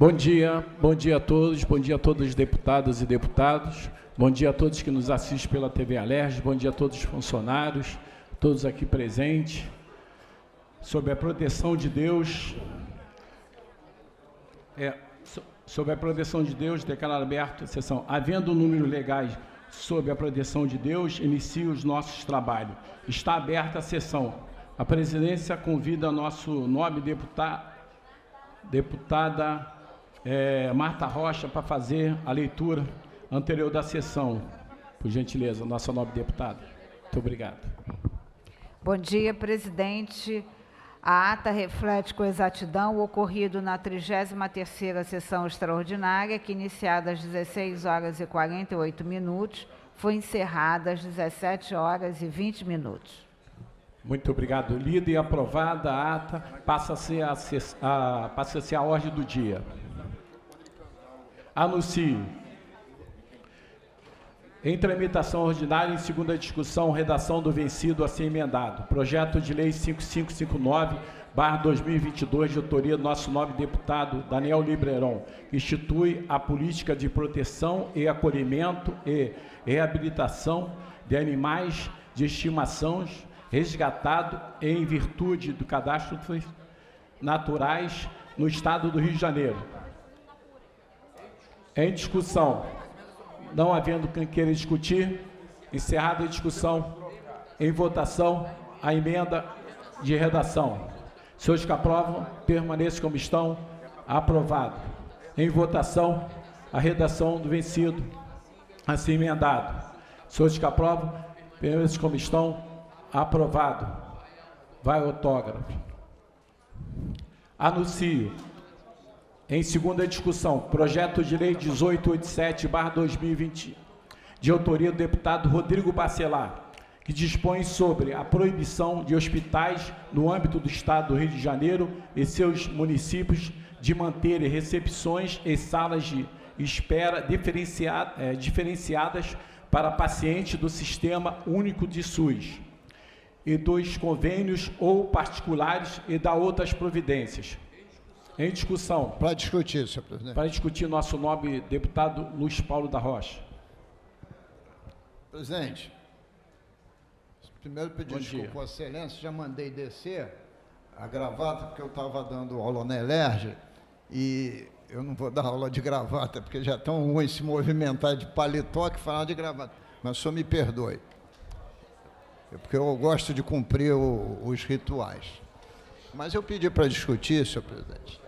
Bom dia a todos, bom dia a todos os deputadas e deputados, bom dia a todos que nos assistem pela TV Alerj, bom dia a todos os funcionários, todos aqui presentes. Sob a proteção de Deus, declaro aberta a sessão. Havendo números legais sob a proteção de Deus, inicio os nossos trabalhos. Está aberta a sessão. A presidência convida a nosso nobre deputada Marta Rocha para fazer a leitura anterior da sessão. Por gentileza, nossa nobre deputada. Muito obrigado. Bom dia, presidente. A ata reflete com exatidão o ocorrido na 33ª sessão extraordinária, que, iniciada às 16h48, foi encerrada às 17h20. Muito obrigado. Lida e aprovada a ata, passa-se a ordem do dia. Anuncio. Em tramitação ordinária, em segunda discussão, redação do vencido assim emendado. Projeto de lei 5559/2022, de autoria do nosso nobre deputado Daniel Libreron, que institui a política de proteção e acolhimento e reabilitação de animais de estimação resgatados em virtude do cadastro naturais no estado do Rio de Janeiro. Em discussão. Não havendo quem queira discutir, encerrada a discussão, em votação, a emenda de redação. Senhores que aprovam, permaneçam como estão, aprovado. Em votação, a redação do vencido, assim emendado. Senhores que aprovam, permaneçam como estão, aprovado. Vai o autógrafo. Anuncio. Em segunda discussão, projeto de lei 1887/2020, de autoria do deputado Rodrigo Bacelar, que dispõe sobre a proibição de hospitais no âmbito do Estado do Rio de Janeiro e seus municípios de manterem recepções e salas de espera diferenciadas para pacientes do Sistema Único de SUS e dos convênios ou particulares e da outras providências. Em discussão. Para discutir, senhor presidente. Para discutir, nosso nobre deputado Luiz Paulo da Rocha. Presidente, primeiro pedir desculpa, Vossa Excelência, já mandei descer a gravata, porque eu estava dando aula na Alerj, e eu não vou dar aula de gravata, porque já é tão ruim se movimentar de paletó que falar de gravata. Mas o senhor me perdoe, porque eu gosto de cumprir os rituais. Mas eu pedi para discutir, senhor presidente,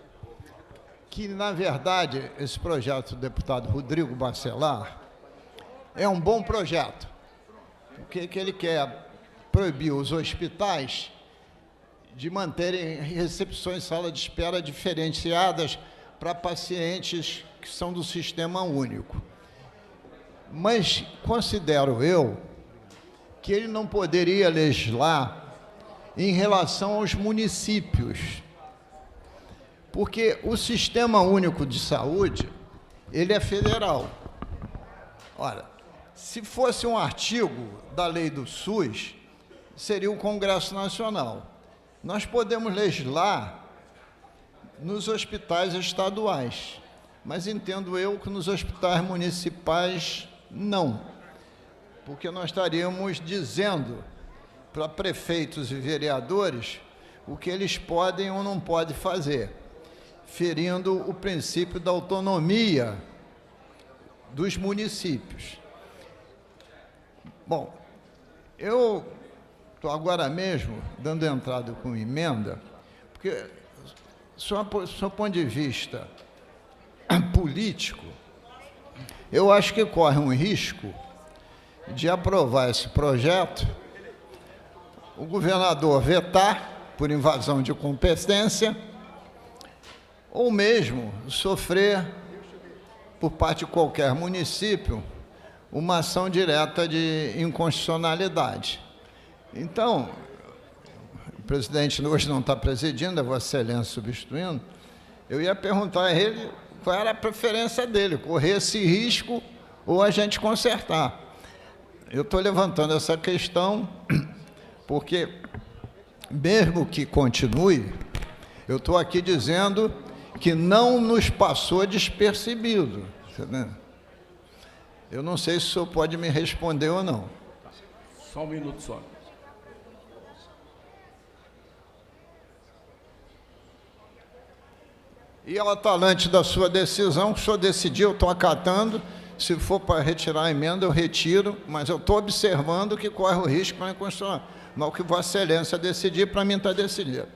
que, na verdade, esse projeto do deputado Rodrigo Bacelar é um bom projeto, porque que ele quer proibir os hospitais de manterem recepções em sala de espera diferenciadas para pacientes que são do Sistema Único. Mas considero eu que ele não poderia legislar em relação aos municípios, porque o Sistema Único de Saúde, ele é federal. Ora, se fosse um artigo da lei do SUS, seria o Congresso Nacional. Nós podemos legislar nos hospitais estaduais, mas entendo eu que nos hospitais municipais não, porque nós estaríamos dizendo para prefeitos e vereadores o que eles podem ou não podem fazer, ferindo o princípio da autonomia dos municípios. Bom, eu estou agora mesmo dando entrada com emenda, porque, do seu ponto de vista político, eu acho que corre um risco de aprovar esse projeto, o governador vetar por invasão de competência, ou mesmo sofrer, por parte de qualquer município, uma ação direta de inconstitucionalidade. Então, o presidente hoje não está presidindo, é Vossa Excelência substituindo, eu ia perguntar a ele qual era a preferência dele, correr esse risco ou a gente consertar. Eu estou levantando essa questão porque, mesmo que continue, eu estou aqui dizendo que não nos passou despercebido. Entendeu? Eu não sei se o senhor pode me responder ou não. Só um minuto só. E ao talante da sua decisão, que o senhor decidiu, eu estou acatando. Se for para retirar a emenda, eu retiro, mas eu estou observando que corre o risco para a inconstitucional. Mas o que Vossa Excelência decidir, para mim está decidido.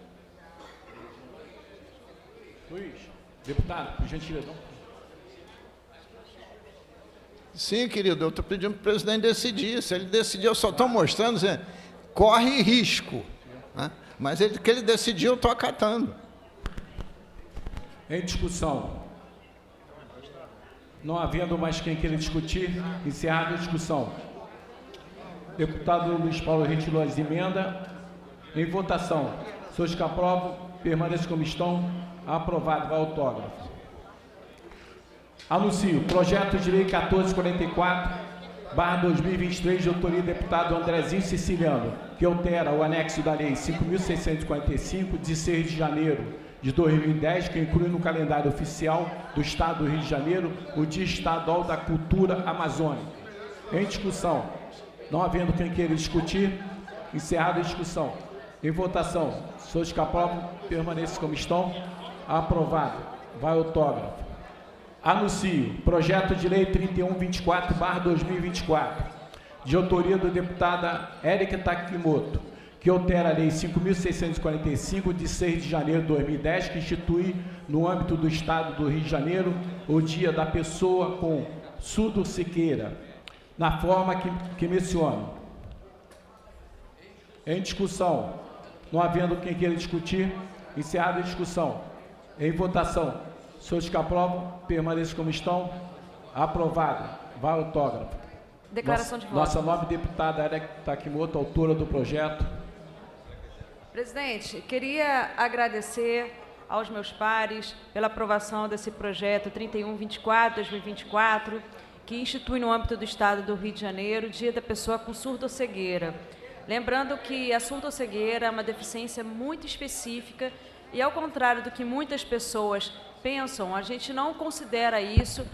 Luiz, deputado, por gentileza. Sim, querido, eu estou pedindo para o presidente decidir. Se ele decidir, eu só estou mostrando, corre risco. Né? Mas que ele decidiu, eu estou acatando. Em discussão. Não havendo mais quem queira discutir, encerrada a discussão. Deputado Luiz Paulo retirou as emendas. Em votação. Senhores que aprovam, permaneçam como estão. Aprovado. Vai autógrafo. Anuncio. Projeto de Lei 1444/2023, de autoria do deputado Andrezinho Siciliano, que altera o anexo da Lei 5.645, de 6 de janeiro de 2010, que inclui no calendário oficial do Estado do Rio de Janeiro o Dia Estadual da Cultura Amazônica. Em discussão. Não havendo quem queira discutir, encerrada a discussão. Em votação. Senhores que aprovam, permaneçam como estão. Aprovado. Vai autógrafo. Anuncio. Projeto de Lei 3124/2024, de autoria do deputada Érica Takimoto, que altera a Lei 5.645, de 6 de janeiro de 2010, que institui, no âmbito do Estado do Rio de Janeiro, o Dia da Pessoa com Surdo-Cegueira, na forma que menciono. Em discussão. Não havendo quem queira discutir, encerrada a discussão. Em votação. Senhores que aprovam, permaneçam como estão. Aprovado. Vai autógrafo. Declaração de voto. Nossa nobre deputada Érica Takimoto, autora do projeto. Presidente, queria agradecer aos meus pares pela aprovação desse projeto 3124/2024, que institui no âmbito do Estado do Rio de Janeiro o Dia da Pessoa com Surdo-Cegueira. Lembrando que a surdo-cegueira é uma deficiência muito específica e, ao contrário do que muitas pessoas pensam, a gente não considera isso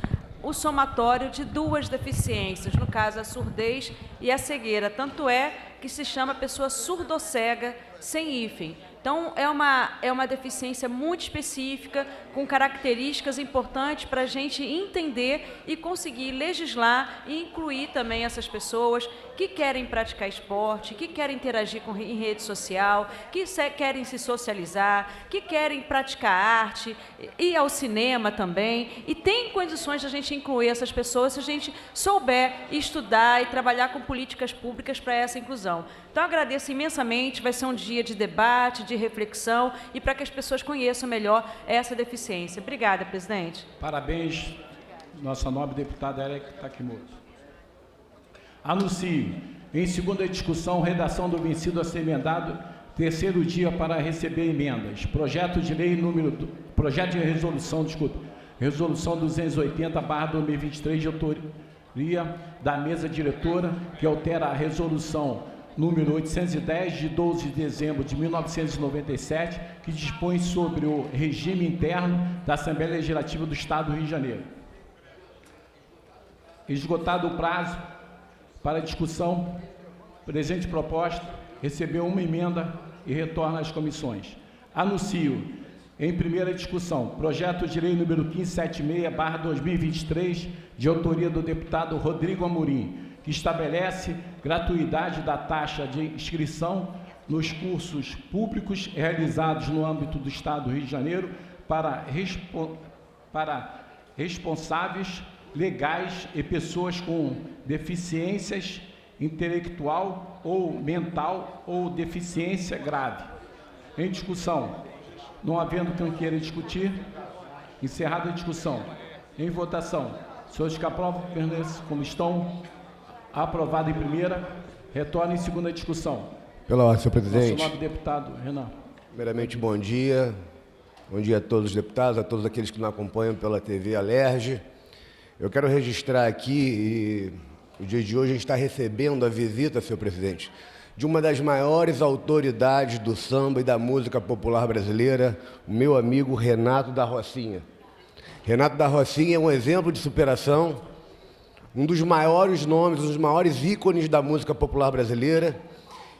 o somatório de duas deficiências, no caso a surdez e a cegueira. Tanto é que se chama pessoa surdocega sem hífen. Então, é uma deficiência muito específica, com características importantes para a gente entender e conseguir legislar e incluir também essas pessoas que querem praticar esporte, que querem interagir em rede social, que querem se socializar, que querem praticar arte, ir ao cinema também. E tem condições de a gente incluir essas pessoas se a gente souber estudar e trabalhar com políticas públicas para essa inclusão. Então, agradeço imensamente, vai ser um dia de debate, de reflexão e para que as pessoas conheçam melhor essa deficiência. Obrigada, presidente. Parabéns, nossa nobre deputada Érica Takimoto. Anuncio, em segunda discussão, redação do vencido a ser emendado, terceiro dia para receber emendas. Projeto de resolução, resolução 280/2023, de autoria da mesa diretora, que altera a resolução número 810, de 12 de dezembro de 1997, que dispõe sobre o regime interno da Assembleia Legislativa do Estado do Rio de Janeiro. Esgotado o prazo para discussão, presente proposta recebeu uma emenda e retorna às comissões. Anuncio, em primeira discussão, projeto de lei número 1576/2023, de autoria do deputado Rodrigo Amorim, que estabelece gratuidade da taxa de inscrição nos cursos públicos realizados no âmbito do Estado do Rio de Janeiro para responsáveis legais e pessoas com deficiências intelectual ou mental ou deficiência grave. Em discussão. Não havendo quem queira discutir, encerrada a discussão. Em votação. Senhores que aprovam, permaneçam como estão. Aprovado em primeira, retorna em segunda discussão. Pela ordem, senhor presidente. Nosso nobre deputado, Renan. Primeiramente, bom dia. Bom dia a todos os deputados, a todos aqueles que nos acompanham pela TV Alerj. Eu quero registrar aqui, o dia de hoje a gente está recebendo a visita, senhor presidente, de uma das maiores autoridades do samba e da música popular brasileira, o meu amigo Renato da Rocinha. Renato da Rocinha é um exemplo de superação, um dos maiores nomes, um dos maiores ícones da música popular brasileira,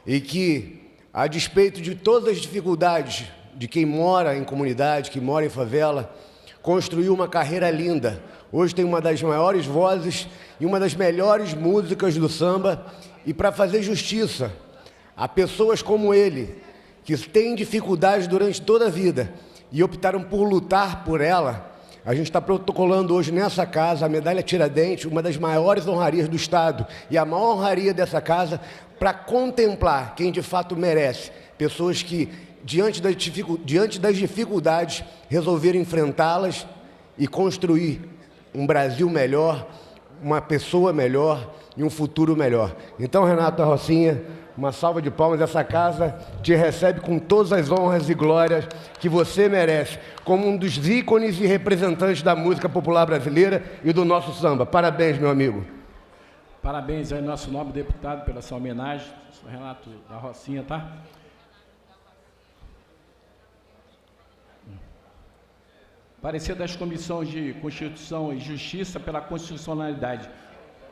e que, a despeito de todas as dificuldades de quem mora em comunidade, que mora em favela, construiu uma carreira linda. Hoje tem uma das maiores vozes e uma das melhores músicas do samba, e para fazer justiça a pessoas como ele, que têm dificuldades durante toda a vida e optaram por lutar por ela, a gente está protocolando hoje nessa casa a medalha Tiradentes, uma das maiores honrarias do Estado, e a maior honraria dessa casa, para contemplar quem de fato merece, pessoas que, diante das dificuldades, resolveram enfrentá-las e construir um Brasil melhor, uma pessoa melhor e um futuro melhor. Então, Renato da Rocinha, uma salva de palmas. Essa casa te recebe com todas as honras e glórias que você merece, como um dos ícones e representantes da música popular brasileira e do nosso samba. Parabéns, meu amigo. Parabéns aí, nosso nobre deputado, pela sua homenagem. Sou Renato da Rocinha, tá? Parecer das comissões de Constituição e Justiça pela constitucionalidade,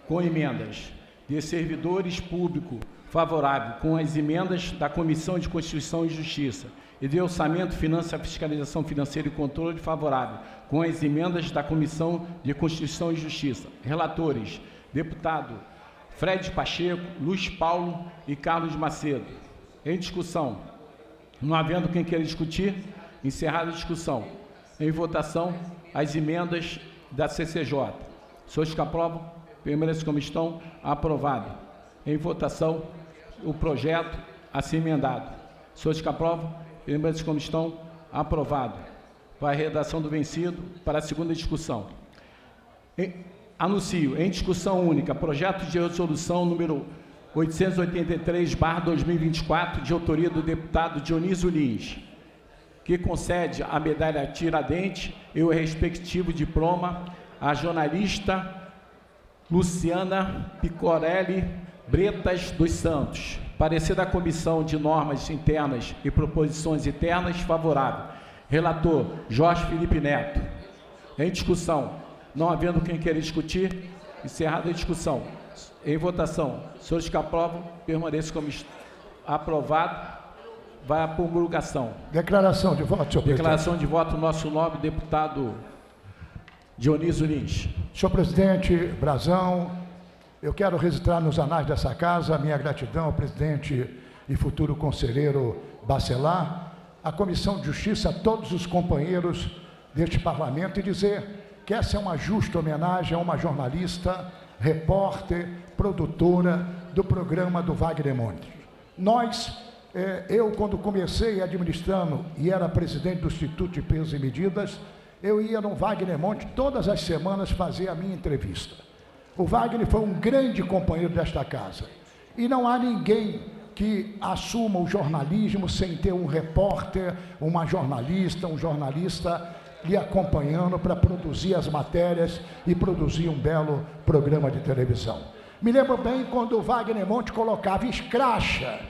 com emendas de servidores públicos, favorável, com as emendas da Comissão de Constituição e Justiça, e de Orçamento, Finanças, Fiscalização Financeira e Controle, favorável, com as emendas da Comissão de Constituição e Justiça. Relatores, deputado Fred Pacheco, Luiz Paulo e Carlos Macedo. Em discussão, não havendo quem queira discutir, encerrada a discussão. Em votação, as emendas da CCJ. Senhores que aprovam, permaneçam como estão, aprovado. Em votação, o projeto assim emendado. Senhores que aprovam, permaneçam como estão, aprovado. Vai a redação do vencido para a segunda discussão. Anuncio, em discussão única, projeto de resolução número 883/2024, de autoria do deputado Dionísio Lins, que concede a medalha Tiradentes e o respectivo diploma à jornalista Luciana Picorelli Bretas dos Santos. Parecer da Comissão de Normas Internas e Proposições Internas, favorável. Relator, Jorge Felipe Neto. Em discussão, não havendo quem queira discutir, encerrada a discussão. Em votação, senhores que aprovam, permaneçam como aprovado. Vai à promulgação. Declaração de voto, senhor presidente. Declaração de voto, nosso nobre deputado Dionísio Lins. Senhor presidente Brazão, eu quero registrar nos anais dessa casa a minha gratidão ao presidente e futuro conselheiro Bacelar, à Comissão de Justiça, a todos os companheiros deste parlamento, e dizer que essa é uma justa homenagem a uma jornalista, repórter, produtora do programa do Wagner Montes. Eu, quando comecei administrando e era presidente do Instituto de Pesos e Medidas, eu ia no Wagner Montes todas as semanas fazer a minha entrevista. O Wagner foi um grande companheiro desta casa. E não há ninguém que assuma o jornalismo sem ter um repórter, uma jornalista, um jornalista lhe acompanhando para produzir as matérias e produzir um belo programa de televisão. Me lembro bem quando o Wagner Montes colocava escracha,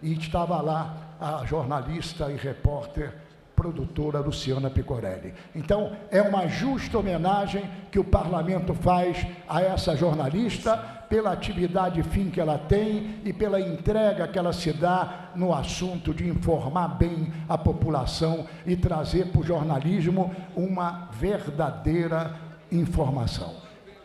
e estava lá a jornalista e repórter, produtora Luciana Picorelli. Então, é uma justa homenagem que o parlamento faz a essa jornalista pela atividade fim que ela tem e pela entrega que ela se dá no assunto de informar bem a população e trazer para o jornalismo uma verdadeira informação.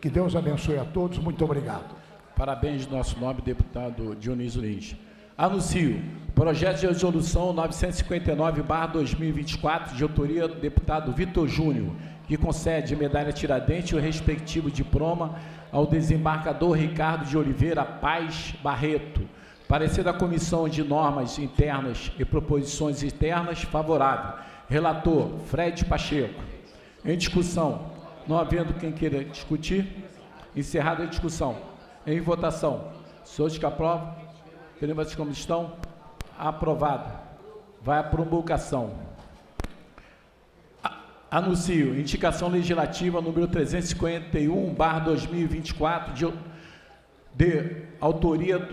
Que Deus abençoe a todos. Muito obrigado. Parabéns, nosso nobre deputado Dionísio Lins. Anuncio projeto de resolução 959/2024, de autoria do deputado Vitor Júnior, que concede medalha Tiradentes e o respectivo diploma ao desembargador Ricardo de Oliveira Paz Barreto. Parecer da Comissão de Normas Internas e Proposições Internas, favorável. Relator, Fred Pacheco. Em discussão, não havendo quem queira discutir, encerrada a discussão. Em votação, senhores que aprovam, permaneçam como estão, aprovado. Vai à promulgação. Anuncio indicação legislativa número 351/2024, de autoria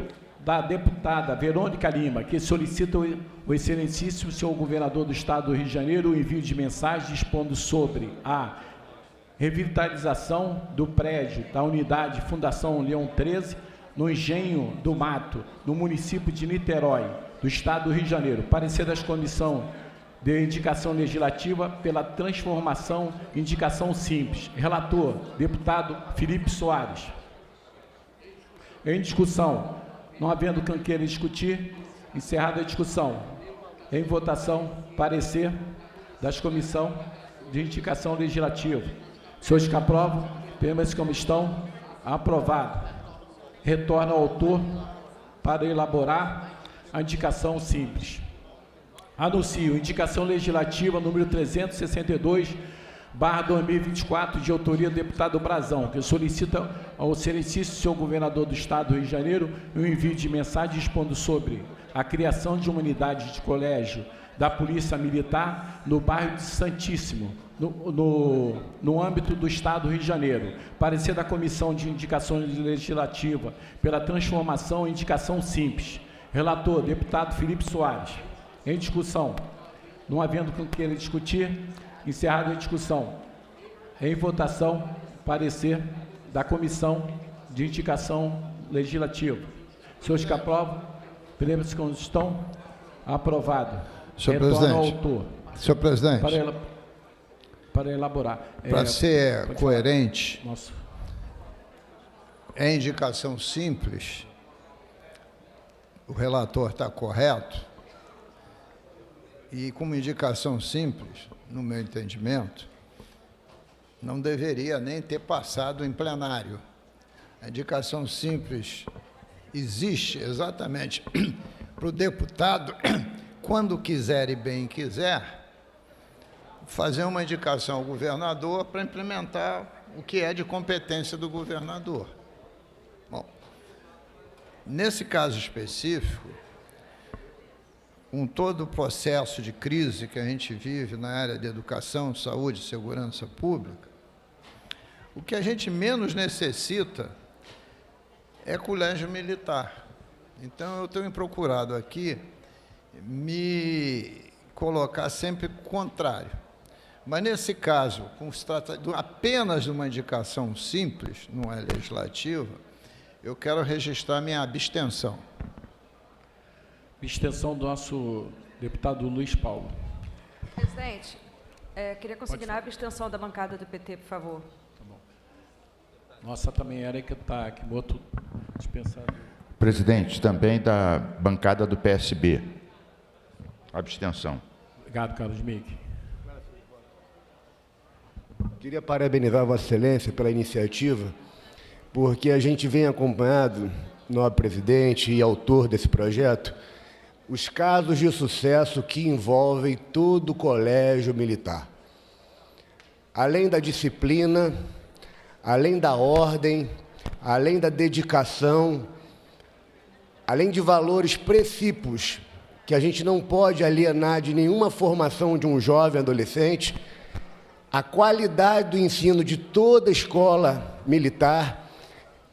da deputada Verônica Lima, que solicita o excelentíssimo senhor governador do Estado do Rio de Janeiro o envio de mensagem dispondo sobre a revitalização do prédio da unidade Fundação Leão 13, no Engenho do Mato, no município de Niterói, do Estado do Rio de Janeiro. Parecer das comissões de indicação legislativa pela transformação em indicação simples. Relator, deputado Felipe Soares. Em discussão, não havendo quem queira discutir, encerrada a discussão. Em votação, parecer das comissões de indicação legislativa. Senhores que aprovam, permaneçam como estão. Aprovado. Retorna ao autor para elaborar a indicação simples. Anuncio indicação legislativa número 362/2024, de autoria do deputado Brazão, que solicita ao excelentíssimo senhor governador do Estado do Rio de Janeiro o envio de mensagem dispondo sobre a criação de uma unidade de colégio da Polícia Militar no bairro de Santíssimo, no âmbito do Estado do Rio de Janeiro. Parecer da Comissão de Indicação Legislativa pela transformação em indicação simples. Relator, deputado Felipe Soares. Em discussão, não havendo quem queira discutir, encerrada a discussão. Em votação, parecer da Comissão de Indicação Legislativa. Senhores que aprovam, permaneçam como estão. Aprovado. Senhor Retorna ao presidente. autor. Senhor presidente. Para elaborar. Para ser coerente, Nossa. é indicação simples, o relator está correto, e como indicação simples, no meu entendimento, não deveria nem ter passado em plenário. A indicação simples existe exatamente para o deputado, quando quiser e bem quiser, fazer uma indicação ao governador para implementar o que é de competência do governador. Bom, nesse caso específico, com todo o processo de crise que a gente vive na área de educação, saúde e segurança pública, o que a gente menos necessita é colégio militar. Então, eu tenho procurado aqui me colocar sempre contrário. Mas, nesse caso, como se trata apenas de uma indicação simples, não é legislativa, eu quero registrar minha abstenção. Abstenção do nosso deputado Luiz Paulo. Presidente, queria consignar a abstenção da bancada do PT, por favor. Tá bom. Nossa, também era que está aqui, outro dispensado. Presidente, também da bancada do PSB. Abstenção. Obrigado, Carlos Mick. Queria parabenizar Vossa Excelência pela iniciativa, porque a gente vem acompanhando, nobre presidente e autor desse projeto, os casos de sucesso que envolvem todo o colégio militar. Além da disciplina, além da ordem, além da dedicação, além de valores precípios que a gente não pode alienar de nenhuma formação de um jovem adolescente, a qualidade do ensino de toda a escola militar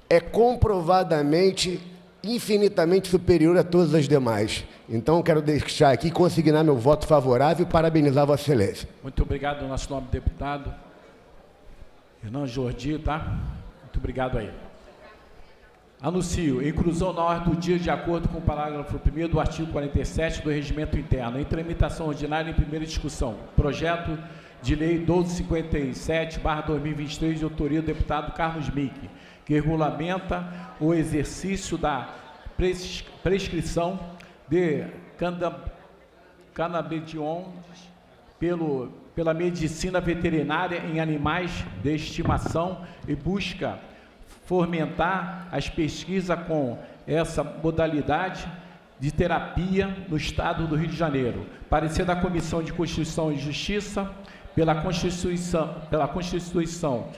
é comprovadamente, infinitamente superior a todas as demais. Então, quero deixar aqui, consignar meu voto favorável e parabenizar Vossa Excelência. Muito obrigado, nosso nobre deputado Renan Jordi, tá? Muito obrigado aí. Anuncio, inclusão na ordem do dia de acordo com o parágrafo 1º do artigo 47 do Regimento Interno, em tramitação ordinária em primeira discussão, projeto de lei 1257/2023, de autoria do deputado Carlos Mick, que regulamenta o exercício da prescrição de canabidiol pela medicina veterinária em animais de estimação e busca fomentar as pesquisas com essa modalidade de terapia no Estado do Rio de Janeiro. Parecer da Comissão de Constituição e Justiça pela Constituição.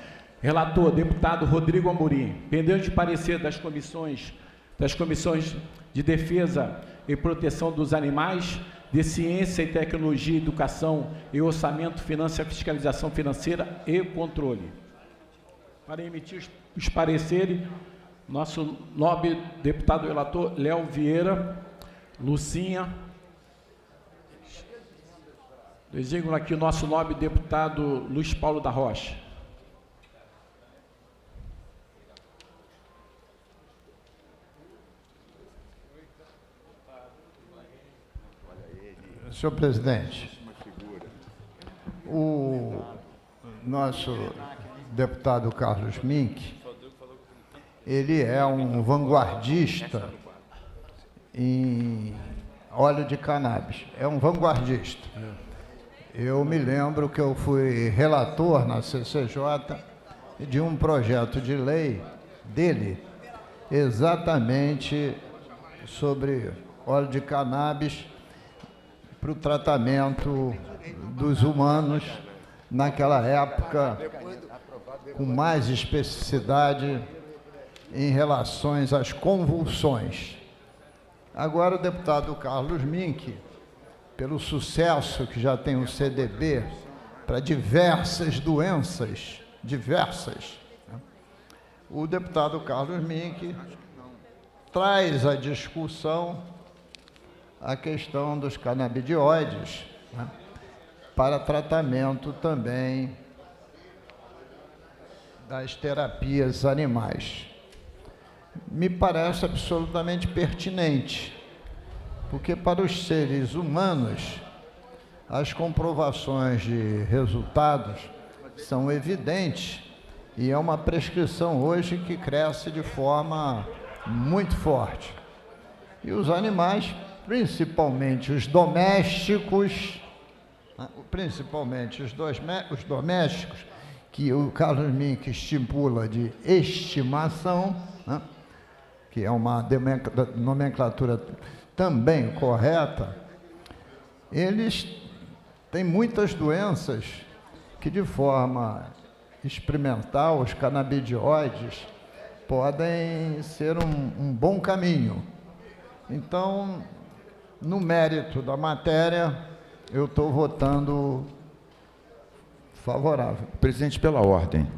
Relator, deputado Rodrigo Amorim. Pendente de parecer das comissões de Defesa e Proteção dos Animais, de Ciência e Tecnologia, Educação e Orçamento, Finanças, Fiscalização Financeira e Controle. Para emitir os pareceres, Nosso nobre deputado relator Léo Vieira, Lucinha. Designo aqui o nosso nobre deputado Luiz Paulo da Rocha. Senhor presidente, o nosso deputado Carlos Mink, ele é um vanguardista em óleo de cannabis, é um vanguardista. Eu me lembro que eu fui relator na CCJ de um projeto de lei dele, exatamente sobre óleo de cannabis para o tratamento dos humanos, naquela época, com mais especificidade em relações às convulsões. Agora, o deputado Carlos Mink, pelo sucesso que já tem o CDB para diversas doenças, né? O deputado Carlos Mink traz à discussão a questão dos canabidioides, né, para tratamento também das terapias animais. Me parece absolutamente pertinente, porque para os seres humanos as comprovações de resultados são evidentes e é uma prescrição hoje que cresce de forma muito forte. E os animais, principalmente os domésticos, que o Carlos Mink estipula de estimação, né, que é uma nomenclatura também correta, eles têm muitas doenças que, de forma experimental, os canabidioides podem ser um bom caminho. Então, no mérito da matéria, eu estou votando favorável. Presidente, pela ordem.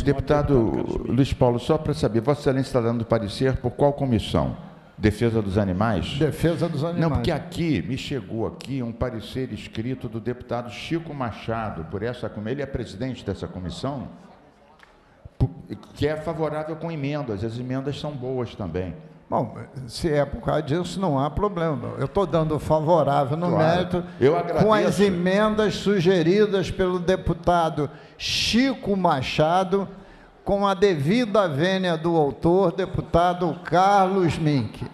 Deputado Luiz Paulo, só para saber, Vossa Excelência está dando parecer por qual comissão? Defesa dos Animais? Defesa dos Animais. Não, porque aqui, me chegou aqui um parecer escrito do deputado Chico Machado, por essa comissão, ele é presidente dessa comissão, que é favorável com emendas, as emendas são boas também. Bom, se é por causa disso, não há problema. Eu estou dando favorável no mérito, com as emendas sugeridas pelo deputado Chico Machado, com a devida vênia do autor, deputado Carlos Mink.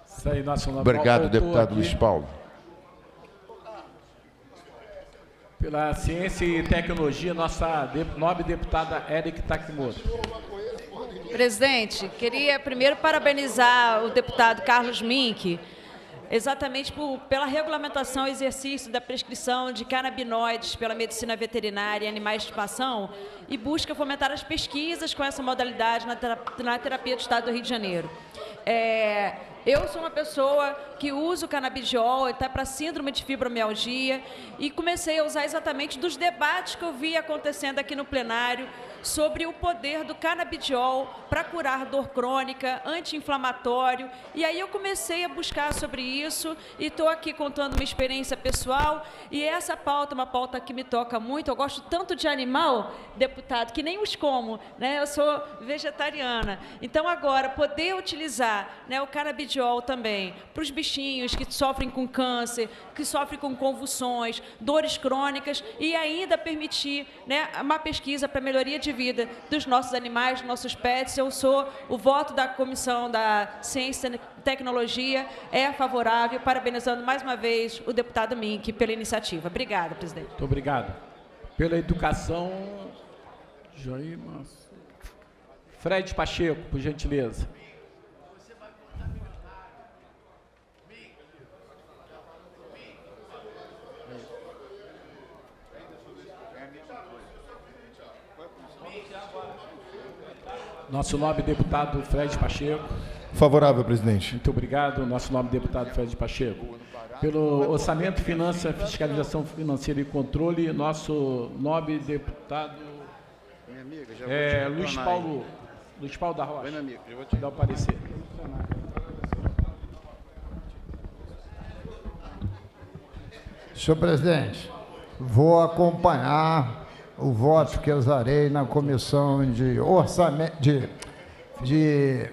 Isso aí, nosso obrigado, deputado Luiz Paulo. Pela Ciência e Tecnologia, nossa nobre deputada Érica Takimoto. Presidente, queria primeiro parabenizar o deputado Carlos Mink, exatamente pela regulamentação e exercício da prescrição de canabinoides pela medicina veterinária e animais de estimação e busca fomentar as pesquisas com essa modalidade na terapia do Estado do Rio de Janeiro. Eu sou uma pessoa que uso canabidiol, está para síndrome de fibromialgia, e comecei a usar exatamente dos debates que eu vi acontecendo aqui no plenário sobre o poder do canabidiol para curar dor crônica, anti-inflamatório, e aí eu comecei a buscar sobre isso e estou aqui contando uma experiência pessoal, e essa pauta é uma pauta que me toca muito. Eu gosto tanto de animal, deputado, que nem os como, né? Eu sou vegetariana, então agora poder utilizar, né, o canabidiol também para os bichinhos que sofrem com câncer, que sofrem com convulsões, dores crônicas, e ainda permitir, né, uma pesquisa para melhoria de vida dos nossos animais, dos nossos pets. Eu sou o voto da Comissão da Ciência e Tecnologia é favorável, parabenizando mais uma vez o deputado Mink pela iniciativa. Obrigada, presidente. Muito obrigado. Pela educação, Fred Pacheco, por gentileza. Nosso nobre deputado Fred Pacheco. Favorável, presidente. Muito obrigado, nosso nobre deputado Fred Pacheco. Pelo Orçamento, Finanças, Fiscalização Financeira e Controle, nosso nobre deputado Luiz Paulo Luiz Paulo da Rocha. Dá o parecer. Senhor presidente, vou acompanhar o voto que usarei na comissão de orçamento de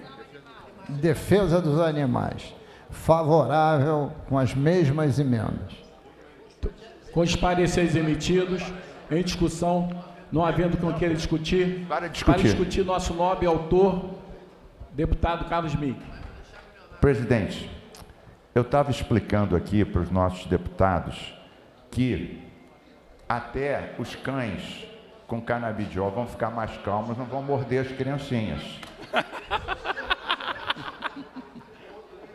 defesa dos animais. Favorável com as mesmas emendas. Com os pareceres emitidos, em discussão, não havendo com queira discutir, Para discutir, nosso nobre autor, deputado Carlos Mick. Presidente, eu estava explicando aqui para os nossos deputados que até os cães com canabidiol vão ficar mais calmos, não vão morder as criancinhas.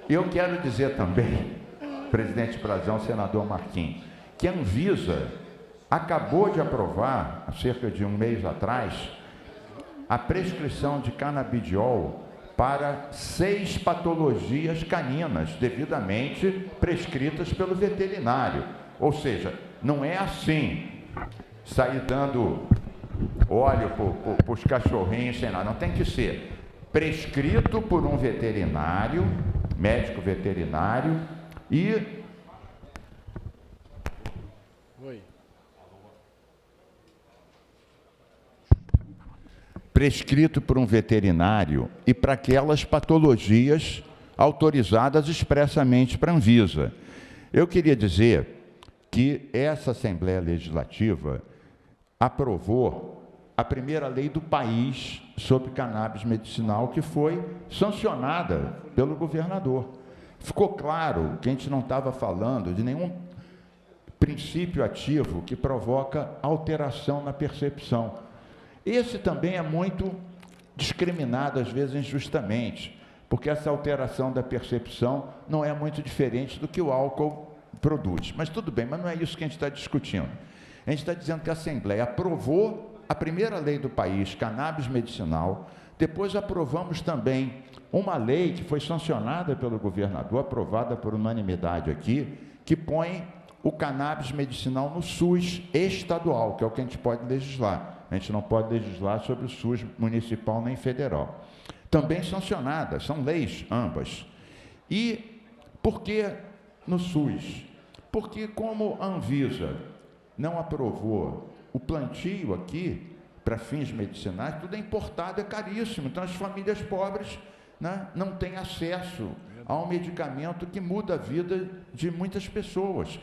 Eu quero dizer também, presidente Brazão, senador Marquinhos, que a Anvisa acabou de aprovar, há cerca de um mês atrás, a prescrição de canabidiol para 6 patologias caninas, devidamente prescritas pelo veterinário. Ou seja, não é assim, sair dando óleo para os cachorrinhos, sei lá, não tem que ser prescrito por um veterinário, médico veterinário, e prescrito por um veterinário e para aquelas patologias autorizadas expressamente para a Anvisa. Eu queria dizer que essa Assembleia Legislativa aprovou a primeira lei do país sobre cannabis medicinal, que foi sancionada pelo governador. Ficou claro que a gente não estava falando de nenhum princípio ativo que provoca alteração na percepção. Esse também é muito discriminado, às vezes injustamente, porque essa alteração da percepção não é muito diferente do que o álcool produz. Mas tudo bem, mas não é isso que a gente está discutindo. A gente está dizendo que a Assembleia aprovou a primeira lei do país, cannabis medicinal. Depois aprovamos também uma lei que foi sancionada pelo governador, aprovada por unanimidade aqui, que põe o cannabis medicinal no SUS estadual, que é o que a gente pode legislar. A gente não pode legislar sobre o SUS municipal nem federal. Também sancionadas, são leis ambas. E por que no SUS? Porque como a Anvisa não aprovou o plantio aqui para fins medicinais, tudo é importado, é caríssimo. Então as famílias pobres, né, não têm acesso a um medicamento que muda a vida de muitas pessoas.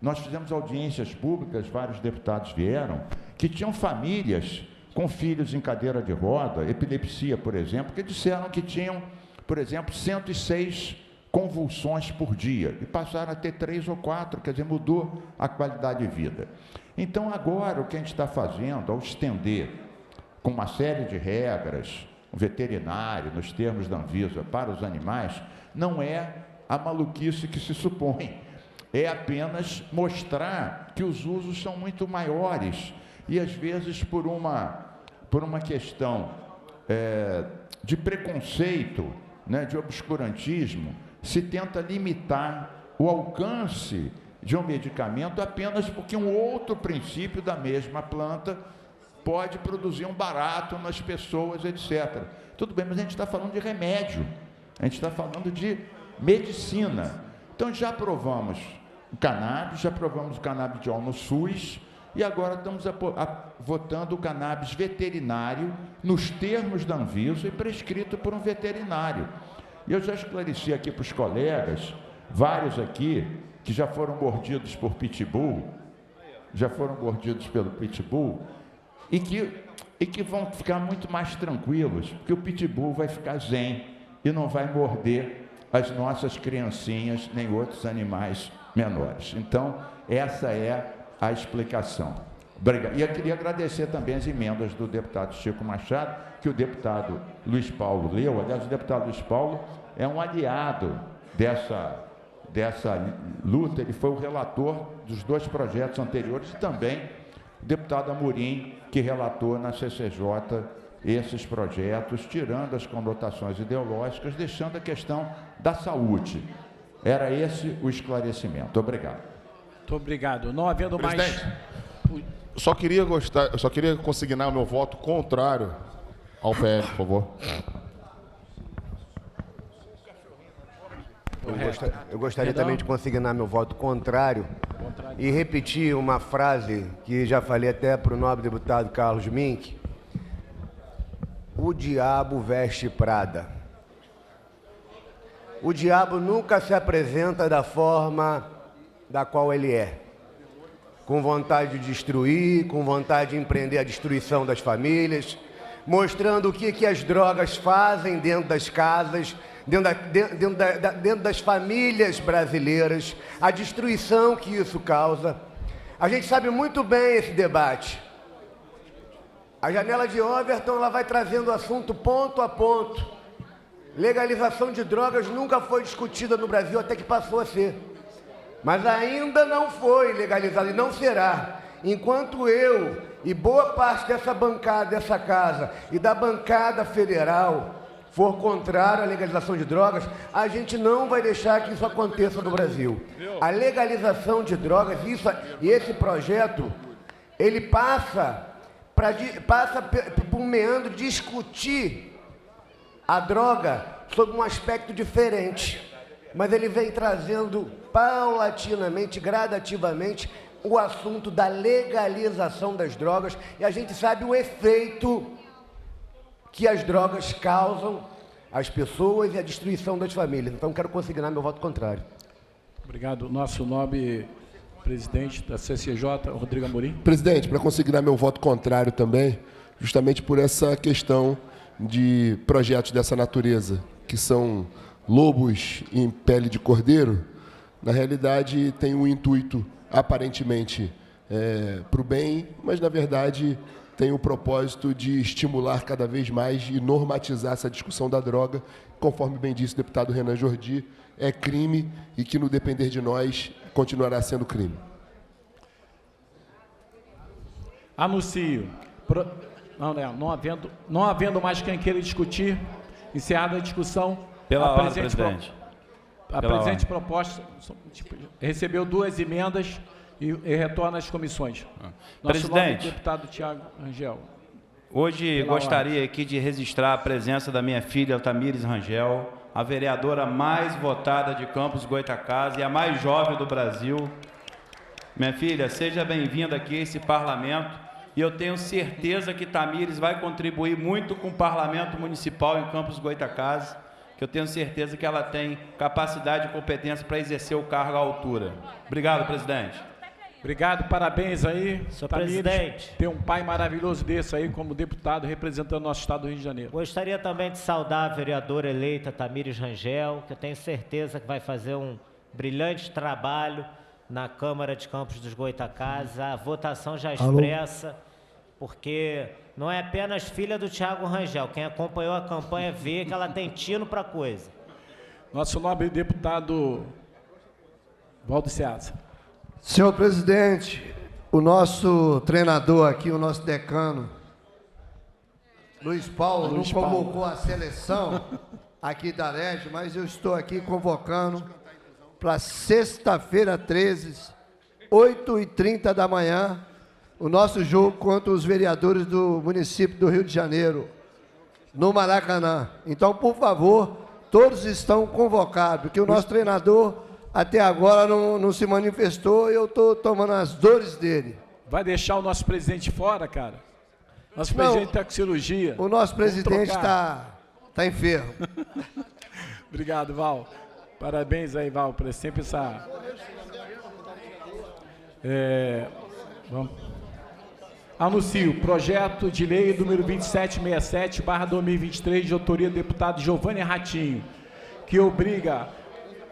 Nós fizemos audiências públicas, vários deputados vieram, que tinham famílias com filhos em cadeira de roda, epilepsia, por exemplo, que disseram que tinham, por exemplo, 106 convulsões por dia, e passaram a ter 3 ou 4, quer dizer, mudou a qualidade de vida. Então, agora, o que a gente está fazendo, ao estender com uma série de regras, o veterinário, nos termos da Anvisa, para os animais, não é a maluquice que se supõe, é apenas mostrar que os usos são muito maiores, e às vezes por uma questão de preconceito, né, de obscurantismo, se tenta limitar o alcance de um medicamento apenas porque um outro princípio da mesma planta pode produzir um barato nas pessoas, etc. Tudo bem, mas a gente está falando de remédio, a gente está falando de medicina. Então já aprovamos o cannabis, já aprovamos o canabidiol no SUS, e agora estamos votando o cannabis veterinário nos termos da Anvisa e prescrito por um veterinário. E eu já esclareci aqui para os colegas, vários aqui, que já foram mordidos por pitbull, já foram mordidos pelo pitbull, e que vão ficar muito mais tranquilos, porque o pitbull vai ficar zen e não vai morder as nossas criancinhas nem outros animais menores. Então, essa é a explicação. Obrigado. E eu queria agradecer também as emendas do deputado Chico Machado, que o deputado Luiz Paulo leu. Aliás, o deputado Luiz Paulo é um aliado dessa luta, ele foi o relator dos 2 projetos anteriores, e também o deputado Amorim, que relatou na CCJ esses projetos, tirando as conotações ideológicas, deixando a questão da saúde. Era esse o esclarecimento. Obrigado. Muito obrigado. Não havendo mais... Só queria consignar o meu voto contrário Ao PL, por favor. Eu gostaria também de consignar meu voto contrário e repetir uma frase que já falei até para o nobre deputado Carlos Mink. O diabo veste Prada. O diabo nunca se apresenta da forma da qual ele é. Com vontade de destruir, com vontade de empreender a destruição das famílias, mostrando o que as drogas fazem dentro das casas, dentro das famílias brasileiras, a destruição que isso causa. A gente sabe muito bem esse debate. A janela de Overton, ela vai trazendo o assunto ponto a ponto. Legalização de drogas nunca foi discutida no Brasil, até que passou a ser. Mas ainda não foi legalizada e não será. Enquanto eu e boa parte dessa bancada, dessa casa e da bancada federal for contrário à legalização de drogas, a gente não vai deixar que isso aconteça no Brasil. A legalização de drogas, e esse projeto, ele passa por um meandro de discutir a droga sob um aspecto diferente. Mas ele vem trazendo paulatinamente, gradativamente, o assunto da legalização das drogas, e a gente sabe o efeito que as drogas causam às pessoas e a destruição das famílias. Então, quero consignar meu voto contrário. Obrigado. Nosso nobre presidente da CCJ, Rodrigo Amorim. Presidente, para consignar meu voto contrário também, justamente por essa questão de projetos dessa natureza, que são lobos em pele de cordeiro, na realidade tem um intuito, aparentemente, para o bem, mas, na verdade, tem o propósito de estimular cada vez mais e normatizar essa discussão da droga, conforme bem disse o deputado Renan Jordi, é crime e que, no depender de nós, continuará sendo crime. Anuncio. Não havendo mais quem queira discutir, encerrada a discussão, pela ordem, presidente. A presente proposta recebeu 2 emendas e retorna às comissões. Presidente, deputado Tiago Rangel. Hoje gostaria aqui de registrar a presença da minha filha, Tamires Rangel, a vereadora mais votada de Campos Goytacazes e a mais jovem do Brasil. Minha filha, seja bem-vinda aqui a esse parlamento e eu tenho certeza que Tamires vai contribuir muito com o parlamento municipal em Campos Goytacazes, que eu tenho certeza que ela tem capacidade e competência para exercer o cargo à altura. Obrigado, presidente. Obrigado, parabéns aí. Senhor presidente. Ter um pai maravilhoso desse aí como deputado representando o nosso estado do Rio de Janeiro. Gostaria também de saudar a vereadora eleita Tamires Rangel, que eu tenho certeza que vai fazer um brilhante trabalho na Câmara de Campos dos Goytacazes. A votação já expressa, porque não é apenas filha do Tiago Rangel. Quem acompanhou a campanha vê que ela tem tino para coisa. Nosso nobre deputado Valdo Ceasa. Senhor presidente, o nosso treinador aqui, o nosso decano, Luiz Paulo, não convocou a seleção aqui da Leste, mas eu estou aqui convocando para sexta-feira 13, 8h30 da manhã, o nosso jogo contra os vereadores do município do Rio de Janeiro, no Maracanã. Então, por favor, todos estão convocados, porque o nosso treinador até agora não se manifestou e eu estou tomando as dores dele. Vai deixar o nosso presidente fora, cara? Nosso presidente está com cirurgia. O nosso presidente está enfermo. Obrigado, Val. Parabéns aí, Val, por sempre essa... Vamos. Anuncio projeto de lei número 2767/2023, de autoria do deputado Giovanni Ratinho, que obriga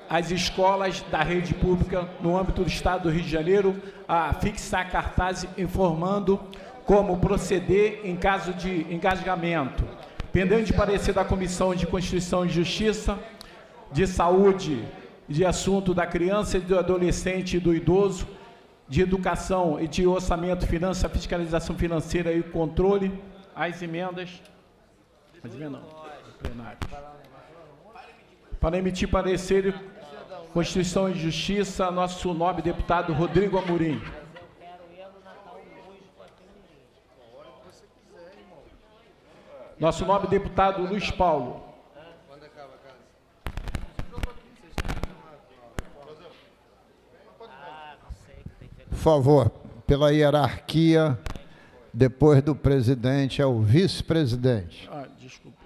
as escolas da rede pública no âmbito do Estado do Rio de Janeiro a fixar cartazes informando como proceder em caso de engasgamento. Pendendo de parecer da Comissão de Constituição e Justiça, de Saúde, de Assunto da Criança e do Adolescente e do Idoso, de Educação e de Orçamento, Finanças, Fiscalização Financeira e Controle, as emendas... plenário. Para emitir parecer... Constituição e Justiça, nosso nobre deputado Rodrigo Amorim. Nosso nobre deputado Luiz Paulo. Por favor, pela hierarquia, depois do presidente é o vice-presidente. Desculpe.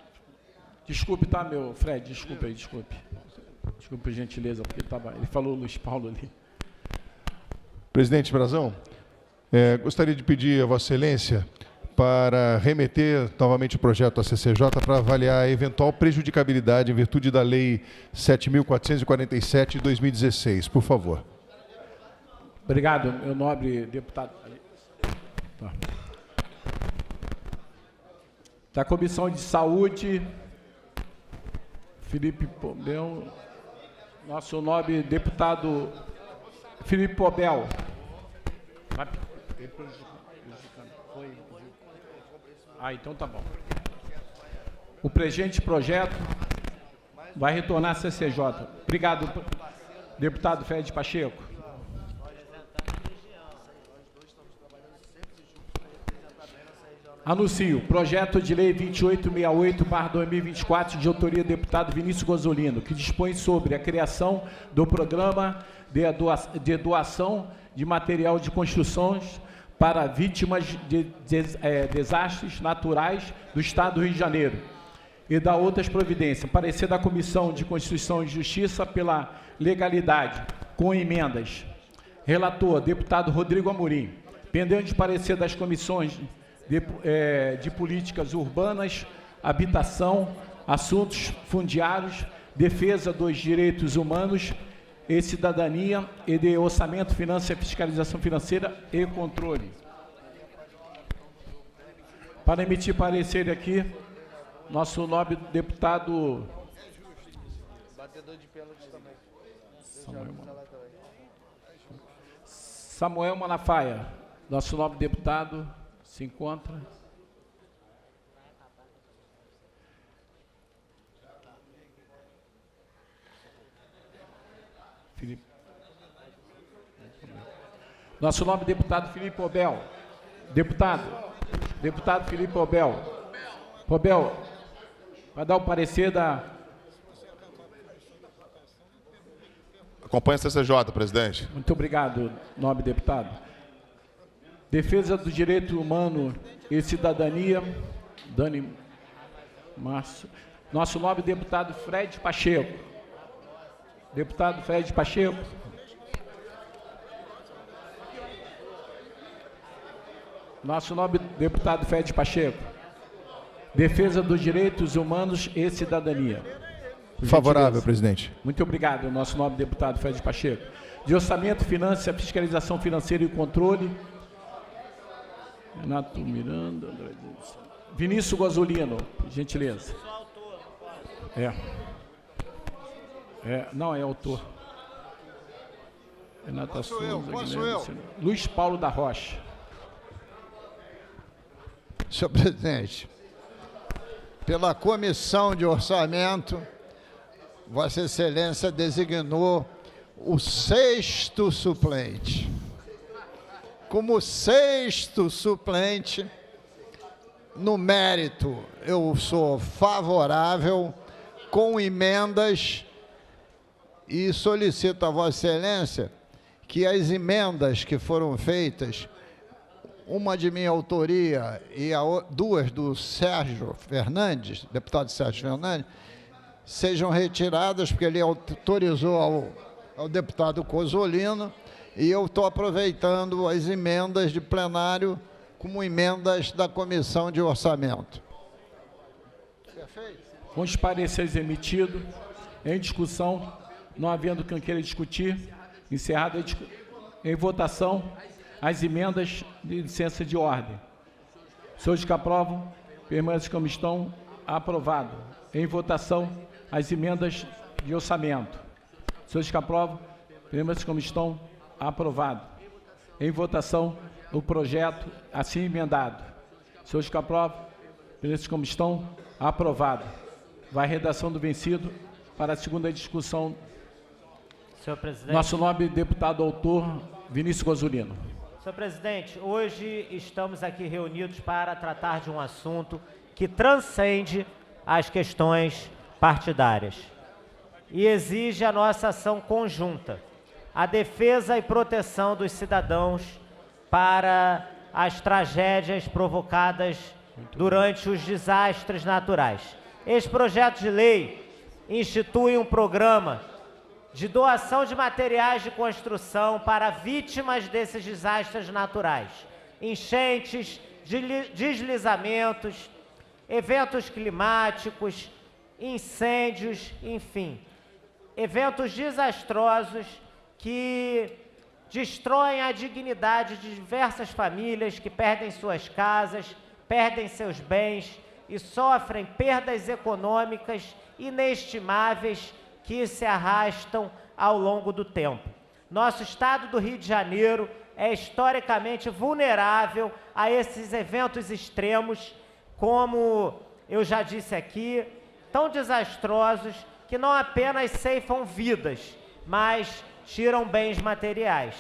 Desculpe, tá, meu Fred? Desculpe aí, desculpe. Desculpe, por gentileza, porque ele falou Luiz Paulo ali. Presidente Brazão, gostaria de pedir a Vossa Excelência para remeter novamente o projeto à CCJ para avaliar a eventual prejudicabilidade em virtude da Lei 7.447 de 2016. Por favor. Obrigado, meu nobre deputado. Tá. Da Comissão de Saúde, Felipe Pobel, nosso nobre deputado Felipe Pobel. Então tá bom. O presente projeto vai retornar à CCJ. Obrigado, deputado Fred Pacheco. Anuncio, projeto de lei 2868/2024, de autoria do deputado Vinícius Gozolino, que dispõe sobre a criação do programa de doação de material de construções para vítimas de desastres naturais do Estado do Rio de Janeiro e da outras providências. Parecer da Comissão de Constituição e Justiça pela legalidade, com emendas. Relator, deputado Rodrigo Amorim. Pendente de parecer das comissões de políticas urbanas, habitação, assuntos fundiários, defesa dos direitos humanos e cidadania e de orçamento, finanças, fiscalização financeira e controle. Para emitir parecer aqui, nosso nobre deputado Samuel Malafaia, nosso nobre deputado se encontra. Felipe. Nosso nobre deputado Felipe Pobel. Deputado Felipe Pobel. Pobel, vai dar o parecer da... Acompanha a CCJ, presidente. Muito obrigado, nobre deputado. Defesa do direito humano e cidadania, Dani Márcio. Nosso nobre deputado Fred Pacheco. Deputado Fred Pacheco. Nosso nobre deputado Fred Pacheco. Defesa dos direitos humanos e cidadania. Favorável, presidente. Muito obrigado, nosso nobre deputado Fred Pacheco. De orçamento, finanças, fiscalização financeira e controle, Renato Miranda, Vinícius Gozolino, por gentileza. Não, é autor. Renata Souza, Luiz Paulo da Rocha. Senhor presidente, pela Comissão de Orçamento, Vossa Excelência designou o 6º suplente. Como 6º suplente, no mérito, eu sou favorável, com emendas, e solicito a Vossa Excelência que as emendas que foram feitas, uma de minha autoria e duas do Sérgio Fernandes, deputado Sérgio Fernandes, sejam retiradas, porque ele autorizou ao deputado Gozolino, e eu estou aproveitando as emendas de plenário como emendas da Comissão de Orçamento. Perfeito. Com os pareceres emitidos, em discussão, não havendo quem queira discutir, encerrada em votação as emendas de licença de ordem. Senhores que aprovam, permanecem como estão, aprovado. Em votação as emendas de orçamento. Senhores que aprovam, permanecem como estão, aprovado. Em votação o projeto assim emendado. Senhores que aprovam, permanecem como estão, aprovado. Vai a redação do vencido para a segunda discussão. Senhor presidente. Nosso nobre deputado autor, Vinícius Gozolino. Senhor presidente, hoje estamos aqui reunidos para tratar de um assunto que transcende as questões partidárias e exige a nossa ação conjunta, a defesa e proteção dos cidadãos para as tragédias provocadas durante os desastres naturais. Este projeto de lei institui um programa de doação de materiais de construção para vítimas desses desastres naturais, enchentes, deslizamentos, eventos climáticos, incêndios, enfim, eventos desastrosos que destroem a dignidade de diversas famílias que perdem suas casas, perdem seus bens e sofrem perdas econômicas inestimáveis que se arrastam ao longo do tempo. Nosso estado do Rio de Janeiro é historicamente vulnerável a esses eventos extremos, como eu já disse aqui, tão desastrosos que não apenas ceifam vidas, mas tiram bens materiais.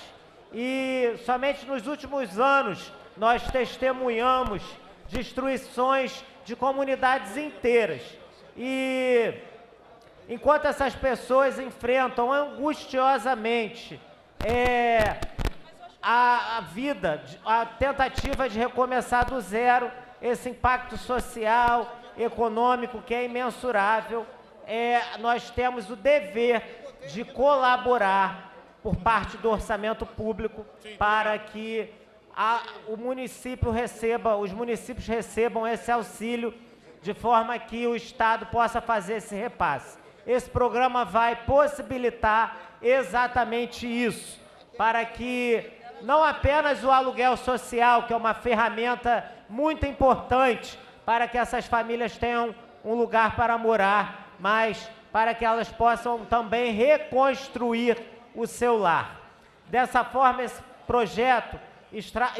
E somente nos últimos anos nós testemunhamos destruições de comunidades inteiras. E enquanto essas pessoas enfrentam angustiosamente a vida, a tentativa de recomeçar do zero, esse impacto social, econômico que é imensurável, nós temos o dever de colaborar por parte do orçamento público para que o município os municípios recebam esse auxílio de forma que o Estado possa fazer esse repasse. Esse programa vai possibilitar exatamente isso, para que não apenas o aluguel social, que é uma ferramenta muito importante para que essas famílias tenham um lugar para morar, mas para que elas possam também reconstruir o seu lar. Dessa forma, esse projeto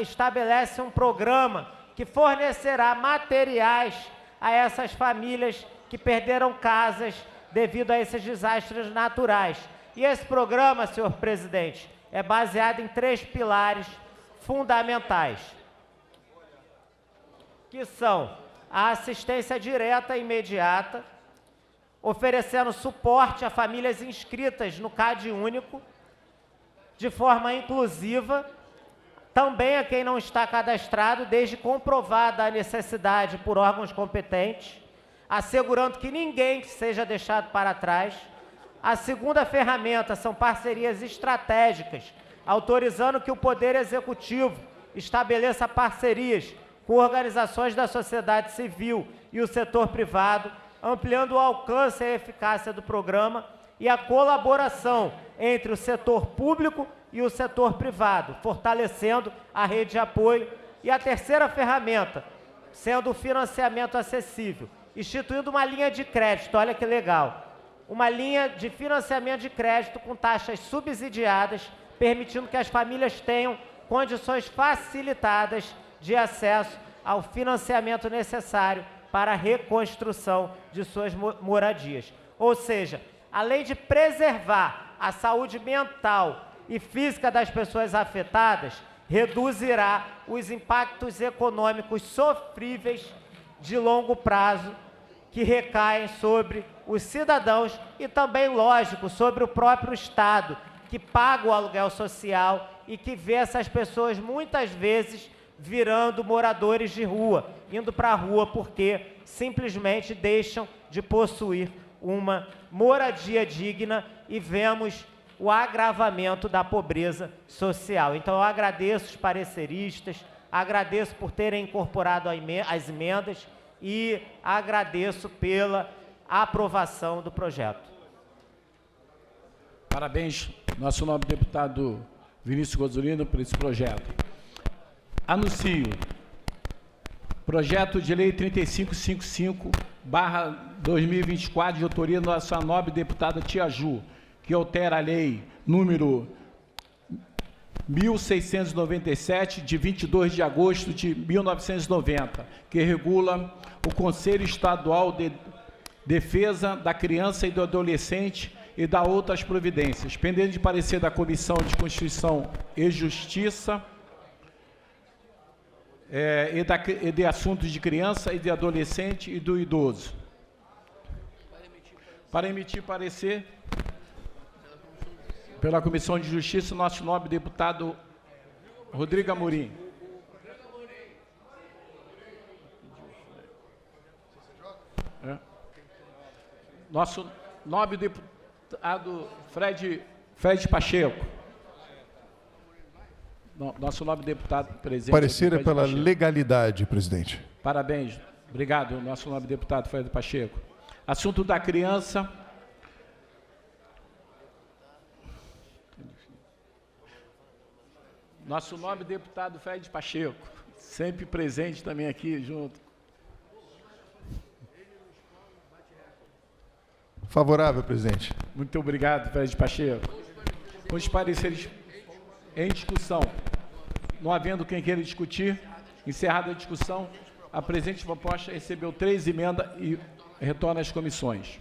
estabelece um programa que fornecerá materiais a essas famílias que perderam casas devido a esses desastres naturais. E esse programa, senhor presidente, é baseado em 3 pilares fundamentais, que são a assistência direta e imediata, oferecendo suporte a famílias inscritas no CAD único, de forma inclusiva, também a quem não está cadastrado, desde comprovada a necessidade por órgãos competentes, assegurando que ninguém seja deixado para trás. A segunda ferramenta são parcerias estratégicas, autorizando que o Poder Executivo estabeleça parcerias com organizações da sociedade civil e o setor privado, ampliando o alcance e a eficácia do programa, e a colaboração entre o setor público e o setor privado, fortalecendo a rede de apoio. E a terceira ferramenta, sendo o financiamento acessível, instituindo uma linha de crédito, olha que legal, uma linha de financiamento de crédito com taxas subsidiadas, permitindo que as famílias tenham condições facilitadas de acesso ao financiamento necessário para a reconstrução de suas moradias. Ou seja, além de preservar a saúde mental e física das pessoas afetadas, reduzirá os impactos econômicos sofríveis de longo prazo que recaem sobre os cidadãos e também, lógico, sobre o próprio Estado, que paga o aluguel social e que vê essas pessoas muitas vezes virando moradores de rua, indo para a rua porque simplesmente deixam de possuir uma moradia digna e vemos o agravamento da pobreza social. Então, eu agradeço os pareceristas, agradeço por terem incorporado as emendas e agradeço pela aprovação do projeto. Parabéns, nosso nobre deputado Vinícius Gozolino, por esse projeto. Anuncio projeto de lei 3555/2024, de autoria da nossa nobre deputada Tia Ju, que altera a lei número 1697, de 22 de agosto de 1990, que regula o Conselho Estadual de Defesa da Criança e do Adolescente e dá outras providências. Pendente de parecer da Comissão de Constituição e Justiça, e de assuntos de criança e de adolescente e do idoso. Para emitir parecer pela Comissão de Justiça, nosso nobre deputado Rodrigo Amorim. Nosso nobre deputado Fred Pacheco. Nosso nobre deputado presente. Parecer é pela legalidade, presidente. Parabéns. Obrigado, nosso nobre deputado Fred Pacheco. Assunto da criança. Nosso nobre deputado Fred Pacheco, sempre presente também aqui junto. Favorável, presidente. Muito obrigado, Fred Pacheco. Com os pareceres em discussão, não havendo quem queira discutir, encerrada a discussão, a presente proposta recebeu 3 emendas e retorna às comissões.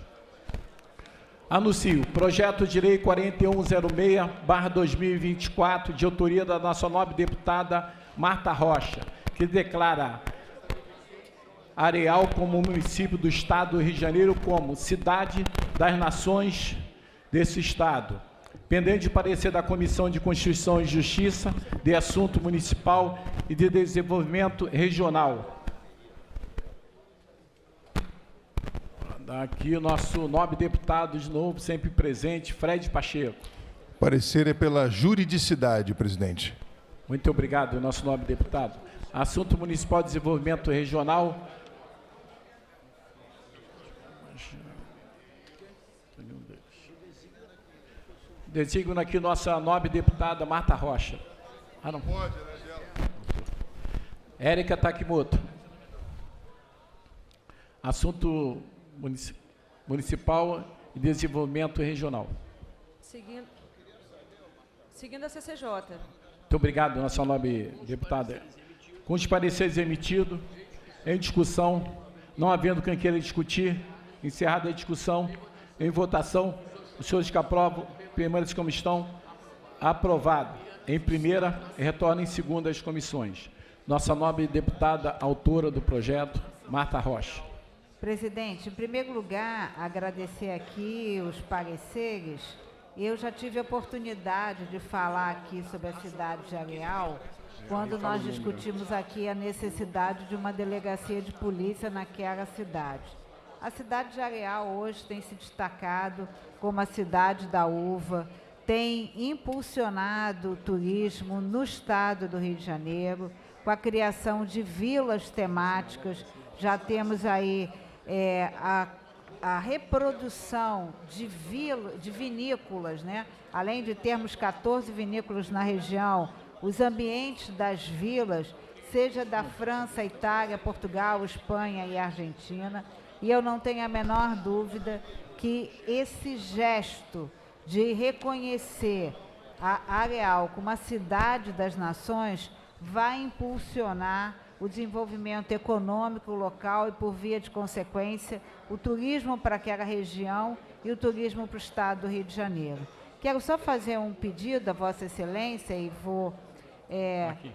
Anuncio projeto de lei 4106/2024, de autoria da nossa nobre deputada Marta Rocha, que declara Areal como município do Estado do Rio de Janeiro como cidade das nações desse Estado. Pendente de parecer da Comissão de Constituição e Justiça, de Assunto Municipal e de Desenvolvimento Regional. Aqui o nosso nobre deputado, de novo, sempre presente, Fred Pacheco. Parecer é pela juridicidade, presidente. Muito obrigado, nosso nobre deputado. Assunto Municipal de Desenvolvimento Regional. Designo aqui nossa nobre deputada Marta Rocha. Ah, não pode, né? Érica Takimoto. Assunto municipal e desenvolvimento regional. Seguindo a CCJ. Muito obrigado, nossa nobre deputada. Com os pareceres emitidos, em discussão, não havendo quem queira discutir, encerrada a discussão, em votação, os senhores que aprovam, permaneçam como estão, aprovado. Em primeira, retorna em segunda às comissões. Nossa nobre deputada, autora do projeto, Marta Rocha. Presidente, em primeiro lugar, agradecer aqui os pareceres. Eu já tive a oportunidade de falar aqui sobre a cidade de Areal, quando nós discutimos aqui a necessidade de uma delegacia de polícia naquela cidade. A cidade de Areal hoje tem se destacado como a cidade da uva, tem impulsionado o turismo no estado do Rio de Janeiro, com a criação de vilas temáticas. Já temos aí a reprodução de vinícolas, né? Além de termos 14 vinícolas na região, os ambientes das vilas, seja da França, Itália, Portugal, Espanha e Argentina. E eu não tenho a menor dúvida que esse gesto de reconhecer a Areal como a cidade das nações vai impulsionar o desenvolvimento econômico local e, por via de consequência, o turismo para aquela região e o turismo para o estado do Rio de Janeiro. Quero só fazer um pedido a Vossa Excelência e vou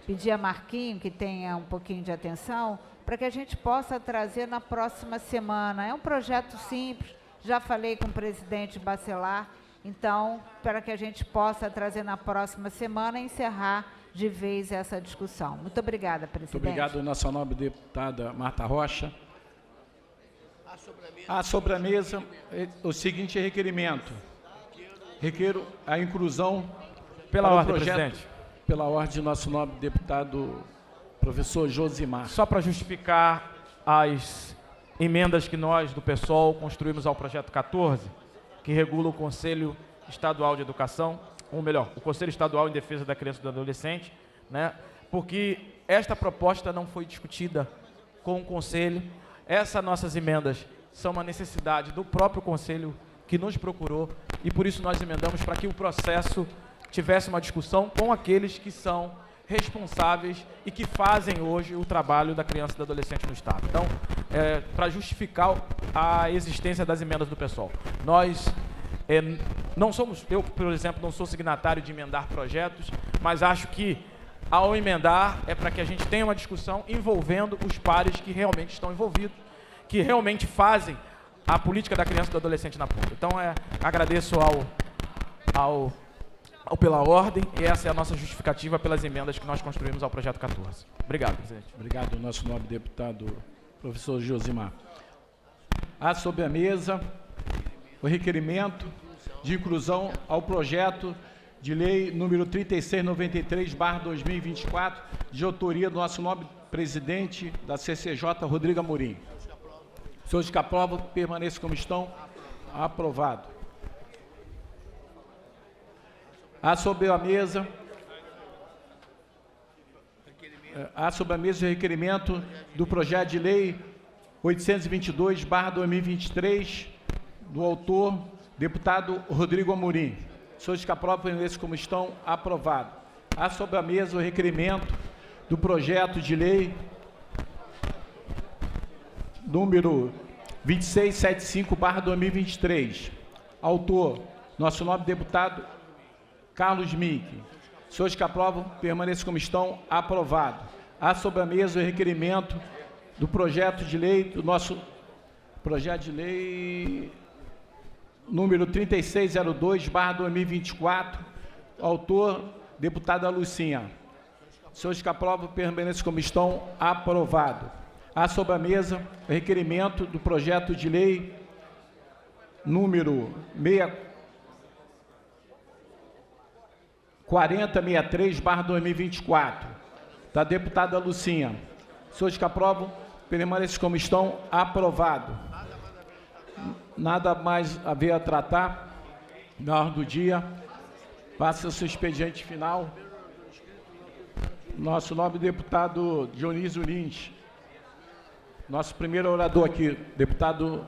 pedir a Marquinho que tenha um pouquinho de atenção para que a gente possa trazer na próxima semana. É um projeto simples, já falei com o presidente Bacelar, então, para que a gente possa trazer na próxima semana e encerrar de vez essa discussão. Muito obrigada, presidente. Muito obrigado, nossa nobre deputada Marta Rocha. A sobremesa, o seguinte requerimento. Requeiro a inclusão pela ordem, presidente. Pela ordem do nosso nobre deputado professor Josimar. Só para justificar as emendas que nós, do PSOL, construímos ao projeto 14, que regula o Conselho Estadual de Educação, ou melhor, o Conselho Estadual em Defesa da Criança e do Adolescente, né? Porque esta proposta não foi discutida com o Conselho. Essas nossas emendas são uma necessidade do próprio Conselho que nos procurou e por isso nós emendamos para que o processo tivesse uma discussão com aqueles que são responsáveis e que fazem hoje o trabalho da criança e do adolescente no Estado. Então, para justificar a existência das emendas do PSOL. Nós não somos, eu, por exemplo, não sou signatário de emendar projetos, mas acho que ao emendar, é para que a gente tenha uma discussão envolvendo os pares que realmente estão envolvidos, que realmente fazem a política da criança e do adolescente na ponta. Então, agradeço pela ordem, e essa é a nossa justificativa pelas emendas que nós construímos ao projeto 14. Obrigado, presidente. Obrigado, nosso nobre deputado, professor Josimar. Há sobre a mesa o requerimento de inclusão ao projeto de lei número 3693/2024, de autoria do nosso nobre presidente da CCJ, Rodrigo Amorim. Senhores que aprovam, permaneçam como estão. Aprovado. Há sobre a mesa o requerimento do projeto de lei 822/2023, do autor, deputado Rodrigo Amorim. Senhores que aprovam, permaneçam como estão. Aprovado. Há sobre a mesa o requerimento do projeto de lei número 2675/2023. Autor, nosso nobre deputado Carlos Mink. Senhores que aprovam, permaneçam como estão. Aprovado. Há sobre a mesa o requerimento do projeto de lei, do nosso projeto de lei número 3602/2024. Autor, deputada Lucinha. Senhores que aprovam, permaneçam como estão. Aprovado. Há sobre a mesa o requerimento do projeto de lei número 4063/2024, da deputada Lucinha. Senhores que aprovam, permaneçam como estão. Aprovado. Nada mais a ver a tratar na ordem do dia. Passa o seu expediente final. Nosso nobre deputado Dionísio Lins. Nosso primeiro orador aqui, deputado.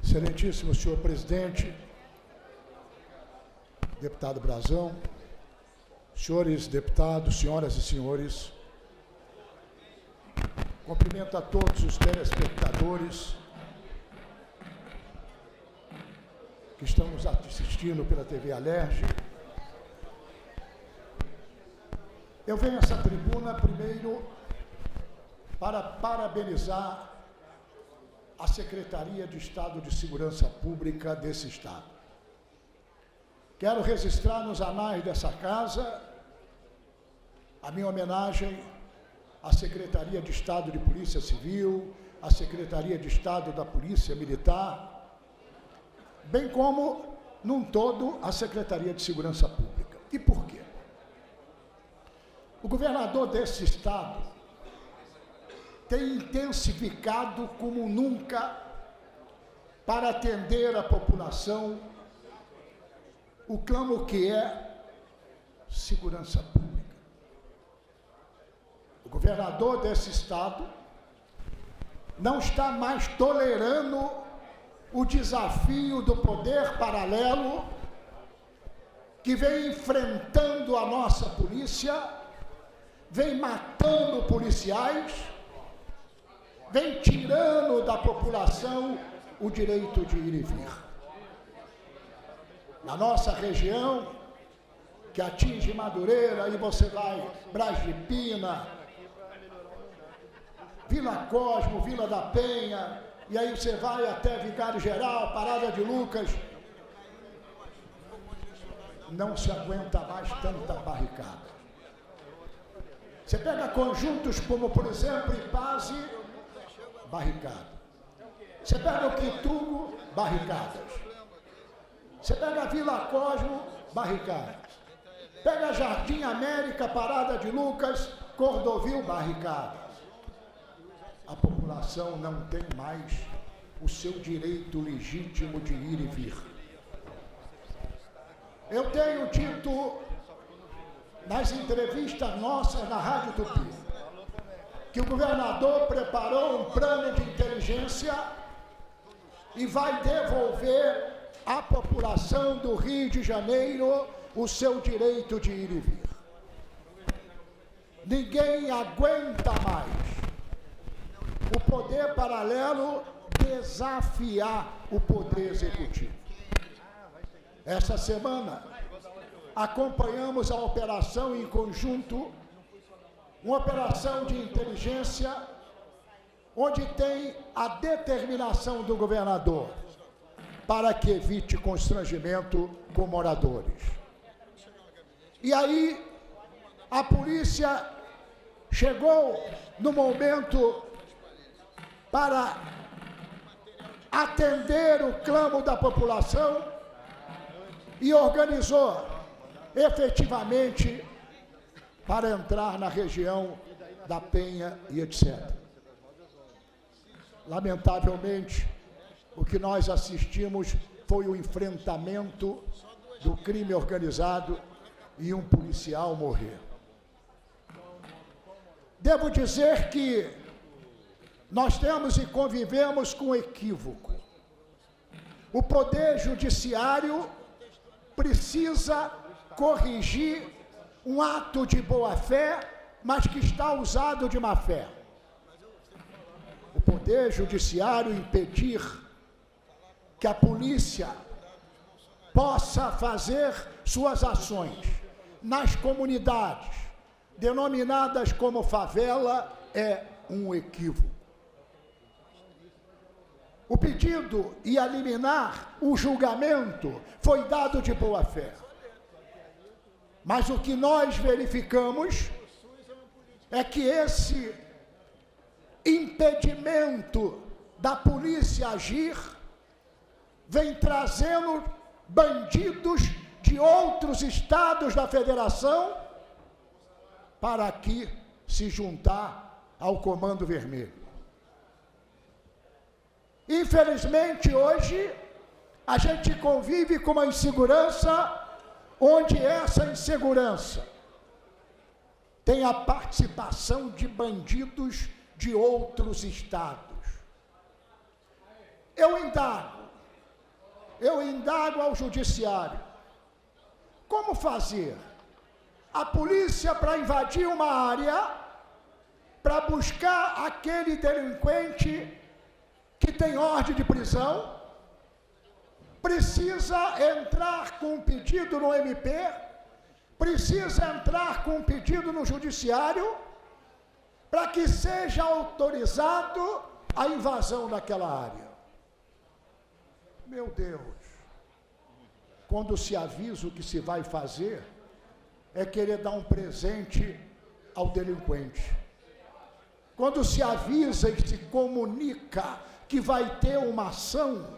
Excelentíssimo senhor presidente, deputado Brazão, senhores deputados, senhoras e senhores, cumprimento a todos os telespectadores que estão nos assistindo pela TV Alerj. Eu venho a essa tribuna primeiro para parabenizar a Secretaria de Estado de Segurança Pública desse Estado. Quero registrar nos anais dessa casa a minha homenagem à Secretaria de Estado de Polícia Civil, à Secretaria de Estado da Polícia Militar, bem como, num todo, à Secretaria de Segurança Pública. E por quê? O governador desse Estado tem intensificado como nunca para atender a população o clamo que é segurança pública. O governador desse Estado não está mais tolerando o desafio do poder paralelo que vem enfrentando a nossa polícia, vem matando policiais, vem tirando da população o direito de ir e vir. Na nossa região, que atinge Madureira, aí você vai Braz de Pina, Vila Cosmo, Vila da Penha, e aí você vai até Vigário Geral, Parada de Lucas. Não se aguenta mais tanta barricada. Você pega conjuntos como, por exemplo, Ipaze, barricada. Você pega o Quitubo, barricadas. Você pega a Vila Cosmo, barricadas. Pega Jardim América, Parada de Lucas, Cordovil, barricadas. A população não tem mais o seu direito legítimo de ir e vir. Eu tenho dito nas entrevistas nossas na Rádio Tupi que o governador preparou um plano de inteligência e vai devolver à população do Rio de Janeiro o seu direito de ir e vir. Ninguém aguenta mais o poder paralelo desafiar o poder executivo. Essa semana, acompanhamos a operação em conjunto, uma operação de inteligência, onde tem a determinação do governador para que evite constrangimento com moradores. E aí, a polícia chegou no momento para atender o clamor da população e organizou efetivamente para entrar na região da Penha e etc. Lamentavelmente, o que nós assistimos foi o enfrentamento do crime organizado e um policial morrer. Devo dizer que nós temos e convivemos com equívoco. O Poder Judiciário precisa corrigir um ato de boa-fé, mas que está usado de má-fé. O Poder Judiciário impedir que a polícia possa fazer suas ações nas comunidades denominadas como favela é um equívoco. O pedido e a liminar, o julgamento, foi dado de boa-fé. Mas o que nós verificamos é que esse impedimento da polícia agir vem trazendo bandidos de outros estados da federação para aqui se juntar ao Comando Vermelho. Infelizmente, hoje, a gente convive com uma insegurança onde essa insegurança tem a participação de bandidos de outros estados. Eu indago ao judiciário, como fazer a polícia para invadir uma área, para buscar aquele delinquente que tem ordem de prisão, precisa entrar com um pedido no MP, precisa entrar com um pedido no judiciário, para que seja autorizado a invasão daquela área. Meu Deus, quando se avisa o que se vai fazer, é querer dar um presente ao delinquente. Quando se avisa e se comunica que vai ter uma ação,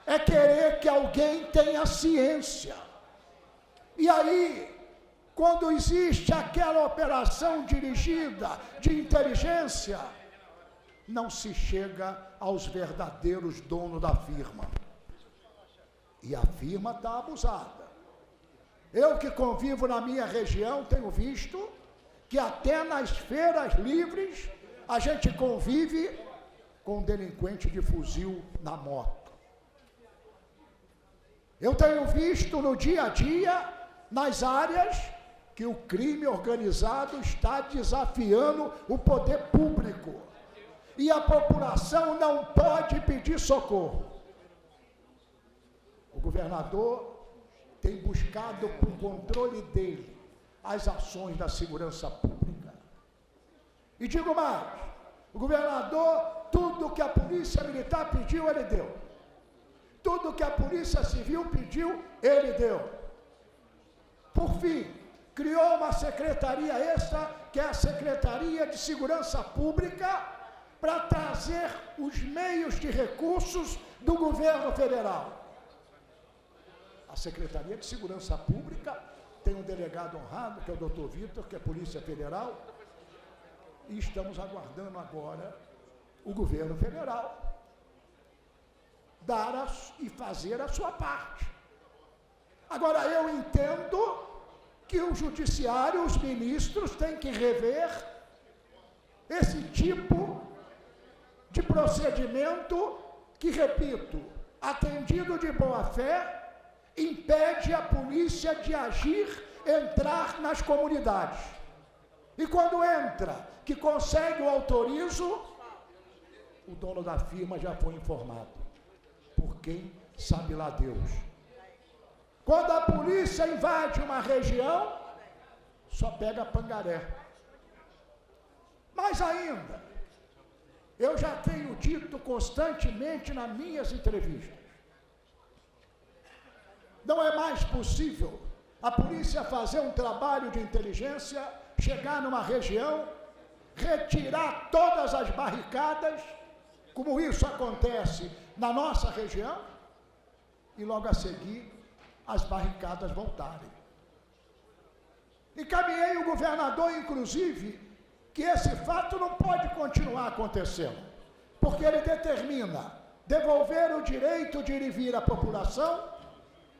é querer que alguém tenha ciência. E aí, quando existe aquela operação dirigida de inteligência, não se chega aos verdadeiros donos da firma. E a firma está abusada. Eu que convivo na minha região, tenho visto que até nas feiras livres a gente convive com um delinquente de fuzil na moto. Eu tenho visto no dia a dia, nas áreas, que o crime organizado está desafiando o poder público. E a população não pode pedir socorro. O governador tem buscado, por controle dele, as ações da segurança pública. E digo mais, o governador, tudo que a polícia militar pediu, ele deu. Tudo que a polícia civil pediu, ele deu. Por fim, criou uma secretaria extra, que é a Secretaria de Segurança Pública, para trazer os meios de recursos do governo federal. A Secretaria de Segurança Pública tem um delegado honrado, que é o doutor Vitor, que é Polícia Federal, e estamos aguardando agora o governo federal dar e fazer a sua parte. Agora, eu entendo que o judiciário, os ministros, têm que rever esse tipo de procedimento que, repito, atendido de boa fé, impede a polícia de agir, entrar nas comunidades. E quando entra, que consegue o autorizo, o dono da firma já foi informado. Por quem? Sabe lá Deus. Quando a polícia invade uma região, só pega pangaré. Mais ainda, eu já tenho dito constantemente nas minhas entrevistas, não é mais possível a polícia fazer um trabalho de inteligência, chegar numa região, retirar todas as barricadas, como isso acontece na nossa região, e logo a seguir as barricadas voltarem. Encaminhei o governador, inclusive, que esse fato não pode continuar acontecendo, porque ele determina devolver o direito de ir e vir à população,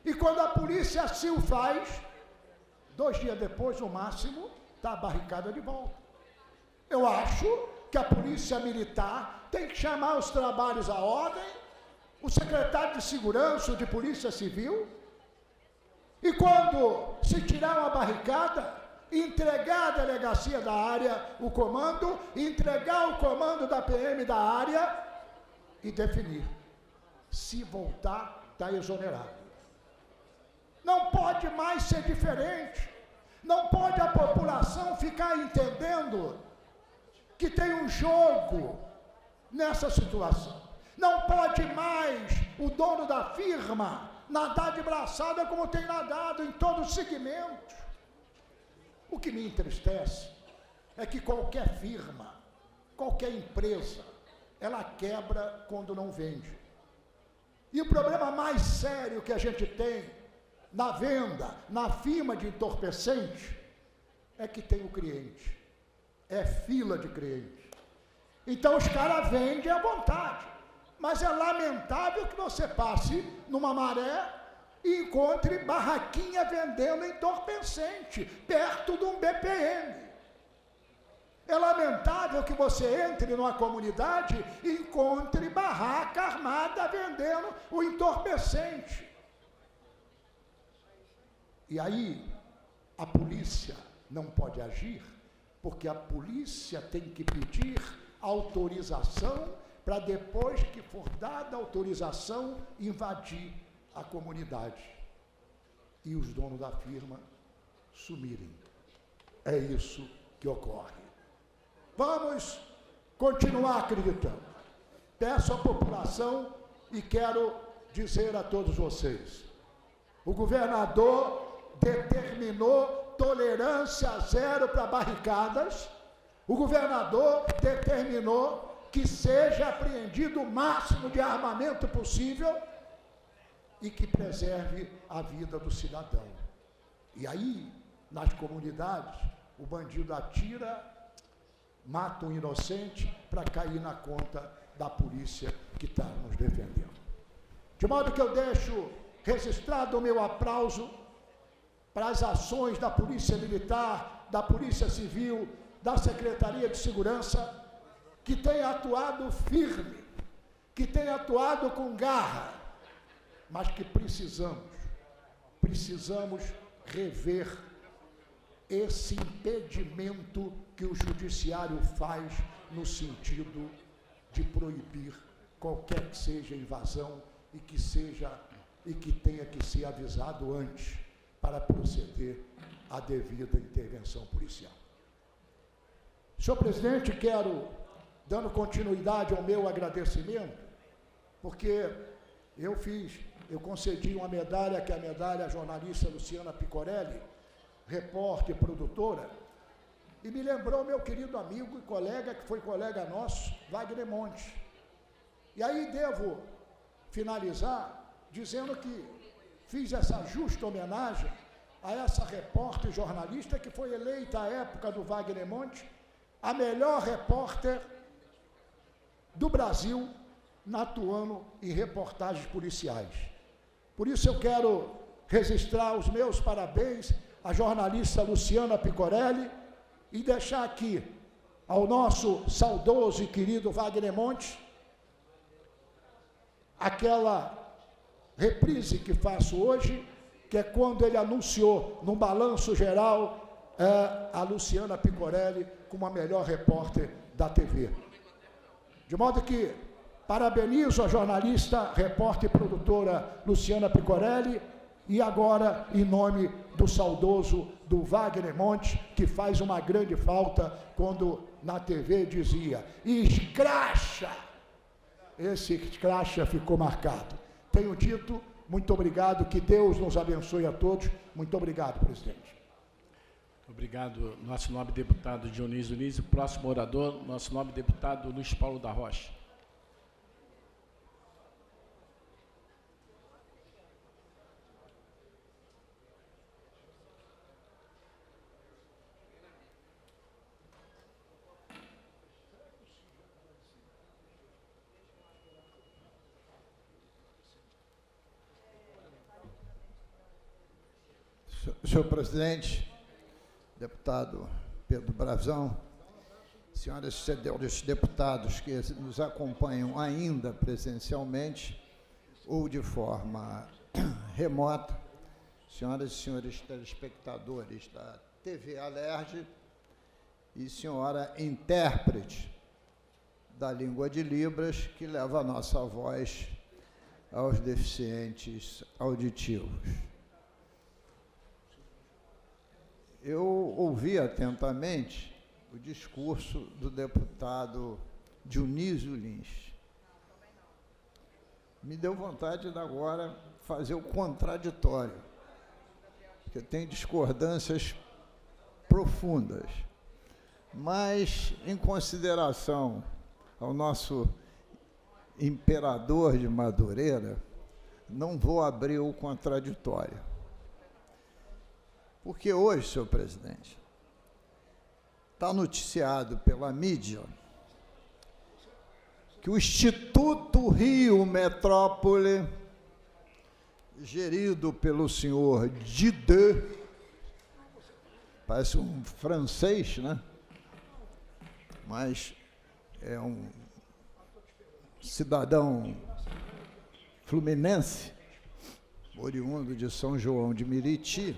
e quando a polícia assim o faz, 2 dias depois, no máximo, está a barricada de volta. Eu acho que a polícia militar tem que chamar os trabalhos à ordem, o secretário de segurança, de polícia civil, e quando se tirar uma barricada, entregar a delegacia da área, o comando, entregar o comando da PM da área e definir. Se voltar, está exonerado. Não pode mais ser diferente. Não pode a população ficar entendendo que tem um jogo nessa situação. Não pode mais o dono da firma nadar de braçada como tem nadado em todos os segmentos. O que me entristece é que qualquer firma, qualquer empresa, ela quebra quando não vende. E o problema mais sério que a gente tem na venda, na firma de entorpecente, é que tem o cliente. É fila de cliente. Então os caras vendem à vontade. Mas é lamentável que você passe numa maré e encontre barraquinha vendendo entorpecente, perto de um BPM. É lamentável que você entre numa comunidade e encontre barraca armada vendendo o entorpecente. E aí, a polícia não pode agir, porque a polícia tem que pedir autorização para depois que for dada a autorização, invadir a comunidade. E os donos da firma sumirem. É isso que ocorre. Vamos continuar acreditando. Peço à população e quero dizer a todos vocês, o governador determinou tolerância zero para barricadas, o governador determinou que seja apreendido o máximo de armamento possível e que preserve a vida do cidadão. E aí, nas comunidades, o bandido atira, mata um inocente para cair na conta da polícia que está nos defendendo. De modo que eu deixo registrado o meu aplauso para as ações da Polícia Militar, da Polícia Civil, da Secretaria de Segurança, que tem atuado firme, que tem atuado com garra, mas que precisamos rever esse impedimento que o judiciário faz no sentido de proibir qualquer que seja invasão e que tenha que ser avisado antes para proceder à devida intervenção policial. Senhor presidente, quero, dando continuidade ao meu agradecimento, porque eu concedi uma medalha, que é a medalha à jornalista Luciana Picorelli, repórter e produtora, E me lembrou meu querido amigo e colega, que foi colega nosso, Wagner Monte. E aí devo finalizar dizendo que fiz essa justa homenagem a essa repórter e jornalista que foi eleita à época do Wagner Monte a melhor repórter do Brasil atuando em reportagens policiais. Por isso eu quero registrar os meus parabéns à jornalista Luciana Picorelli e deixar aqui ao nosso saudoso e querido Wagner Monte aquela reprise que faço hoje, que é quando ele anunciou no balanço geral a Luciana Picorelli como a melhor repórter da TV. De modo que parabenizo a jornalista, repórter e produtora Luciana Picorelli e agora em nome do saudoso do Wagner Monte, que faz uma grande falta quando na TV dizia escracha. Esse escracha ficou marcado. Tenho dito, muito obrigado, que Deus nos abençoe a todos. Muito obrigado, presidente. Obrigado, nosso nobre deputado Dionísio Nísio. Próximo orador, nosso nobre deputado Luiz Paulo da Rocha. Senhor presidente, deputado Pedro Brazão, senhoras e senhores deputados que nos acompanham ainda presencialmente ou de forma remota, senhoras e senhores telespectadores da TV Alerj e senhora intérprete da língua de Libras, que leva a nossa voz aos deficientes auditivos. Eu ouvi atentamente o discurso do deputado Dionísio Lins. Me deu vontade de agora fazer o contraditório, porque tem discordâncias profundas. Mas, em consideração ao nosso imperador de Madureira, não vou abrir o contraditório. Porque hoje, senhor presidente, está noticiado pela mídia que o Instituto Rio Metrópole, gerido pelo senhor Didier, parece um francês, né? Mas é um cidadão fluminense, oriundo de São João de Meriti,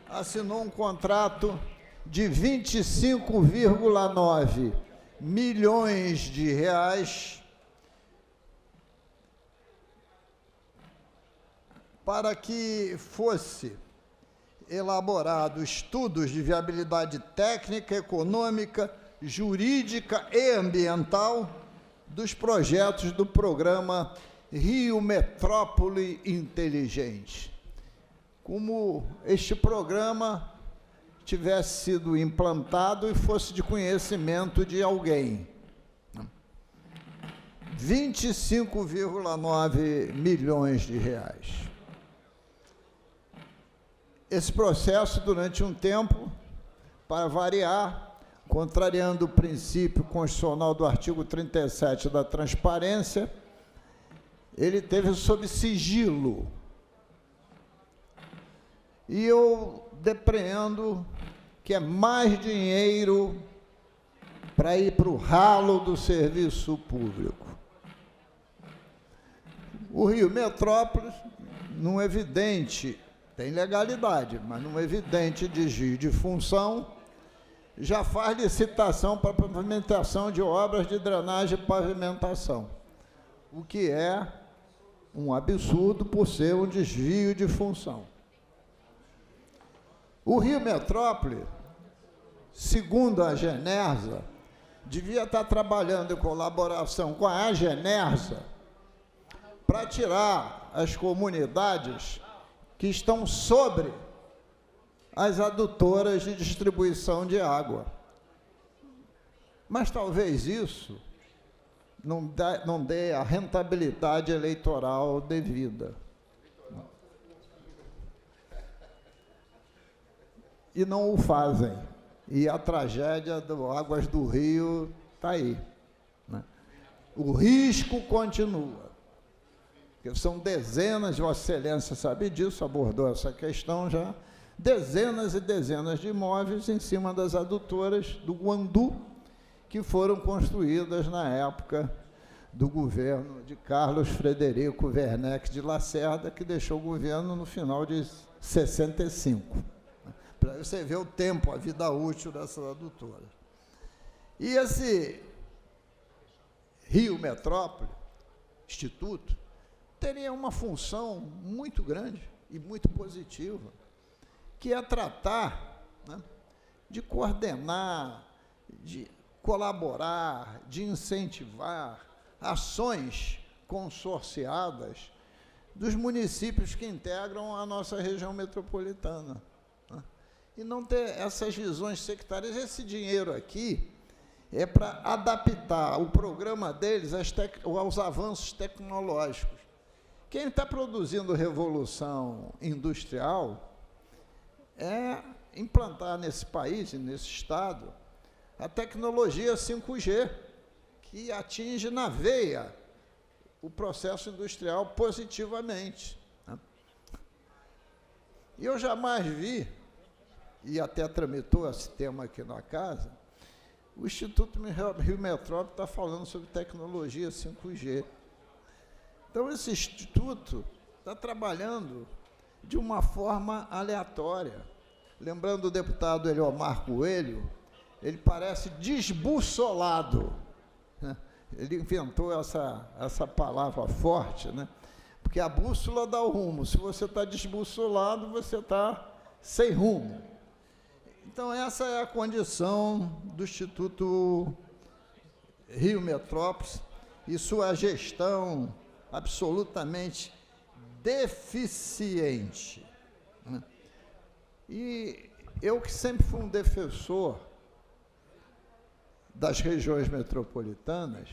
assinou um contrato de 25,9 milhões de reais para que fosse elaborado estudos de viabilidade técnica, econômica, jurídica e ambiental dos projetos do programa Rio Metrópole Inteligente. Como este programa tivesse sido implantado e fosse de conhecimento de alguém. 25,9 milhões de reais. Esse processo, durante um tempo, para variar, contrariando o princípio constitucional do artigo 37 da transparência, ele teve sob sigilo. E eu depreendo que é mais dinheiro para ir para o ralo do serviço público. O Rio Metrópole, num evidente, tem legalidade, mas num evidente desvio de função, já faz licitação para pavimentação de obras de drenagem e pavimentação, o que é um absurdo por ser um desvio de função. O Rio Metrópole, segundo a Genersa, devia estar trabalhando em colaboração com a Genersa para tirar as comunidades que estão sobre as adutoras de distribuição de água. Mas talvez isso não dê a rentabilidade eleitoral devida. E não o fazem. E a tragédia do Águas do Rio está aí, né? O risco continua. Porque são dezenas, Vossa Excelência sabe disso, abordou essa questão já, dezenas e dezenas de imóveis em cima das adutoras do Guandu, que foram construídas na época do governo de Carlos Frederico Werneck de Lacerda, que deixou o governo no final de 65. Para você ver o tempo, a vida útil dessas adutoras. E esse Rio Metrópole, Instituto, teria uma função muito grande e muito positiva, que é tratar, né, de coordenar, de colaborar, de incentivar ações consorciadas dos municípios que integram a nossa região metropolitana, né? E não ter essas visões sectárias. Esse dinheiro aqui é para adaptar o programa deles aos avanços tecnológicos. Quem está produzindo revolução industrial é implantar nesse país e nesse estado a tecnologia 5G, que atinge na veia o processo industrial positivamente, né? E eu jamais vi, e até tramitou esse tema aqui na casa, o Instituto Rio Metrópole está falando sobre tecnologia 5G. Então, esse instituto está trabalhando de uma forma aleatória. Lembrando o deputado Eliomar Coelho, ele parece desbussolado, né? Ele inventou essa palavra forte, né? Porque a bússola dá o rumo. Se você está desbussolado, você está sem rumo. Então, essa é a condição do Instituto Rio Metrópole e sua gestão absolutamente deficiente, né? E eu, que sempre fui um defensor das regiões metropolitanas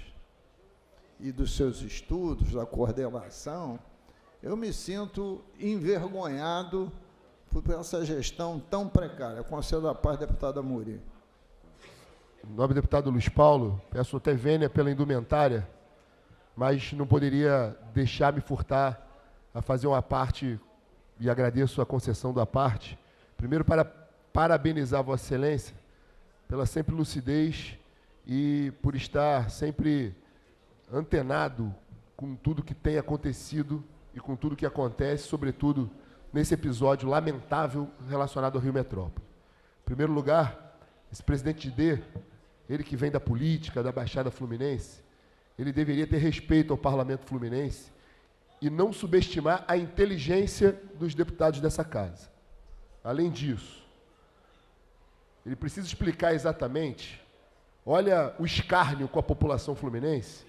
e dos seus estudos, da coordenação, eu me sinto envergonhado por essa gestão tão precária. Concedo a paz, deputada Amorim. Nobre deputado Luiz Paulo, peço até vênia pela indumentária, mas não poderia deixar-me furtar a fazer uma parte, e agradeço a concessão da parte, primeiro para parabenizar Vossa Excelência pela sempre lucidez e por estar sempre antenado com tudo que tem acontecido e com tudo que acontece, sobretudo nesse episódio lamentável relacionado ao Rio Metrópole. Em primeiro lugar, esse presidente D, ele que vem da política, da Baixada Fluminense, ele deveria ter respeito ao Parlamento Fluminense e não subestimar a inteligência dos deputados dessa casa. Além disso, ele precisa explicar exatamente, olha o escárnio com a população fluminense,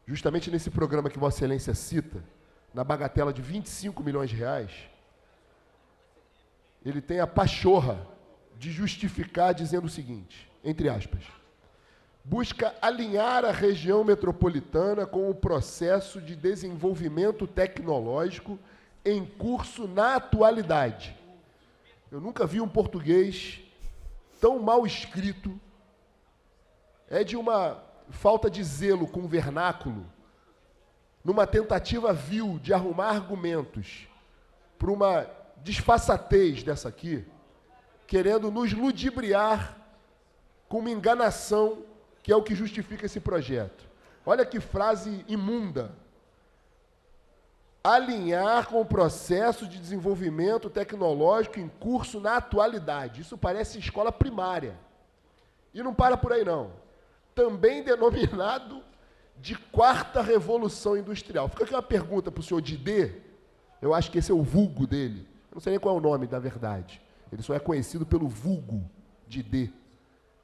justamente nesse programa que Vossa Excelência cita, na bagatela de 25 milhões de reais, ele tem a pachorra de justificar dizendo o seguinte, entre aspas, busca alinhar a região metropolitana com o processo de desenvolvimento tecnológico em curso na atualidade. Eu nunca vi um português tão mal escrito, é de uma falta de zelo com o vernáculo, numa tentativa vil de arrumar argumentos para uma desfaçatez dessa aqui, querendo nos ludibriar com uma enganação que é o que justifica esse projeto. Olha que frase imunda. Alinhar com o processo de desenvolvimento tecnológico em curso na atualidade. Isso parece escola primária. E não para por aí, não. Também denominado de quarta revolução industrial. Fica aqui uma pergunta para o senhor Didê. Eu acho que esse é o vulgo dele. Eu não sei nem qual é o nome da verdade. Ele só é conhecido pelo vulgo Didê.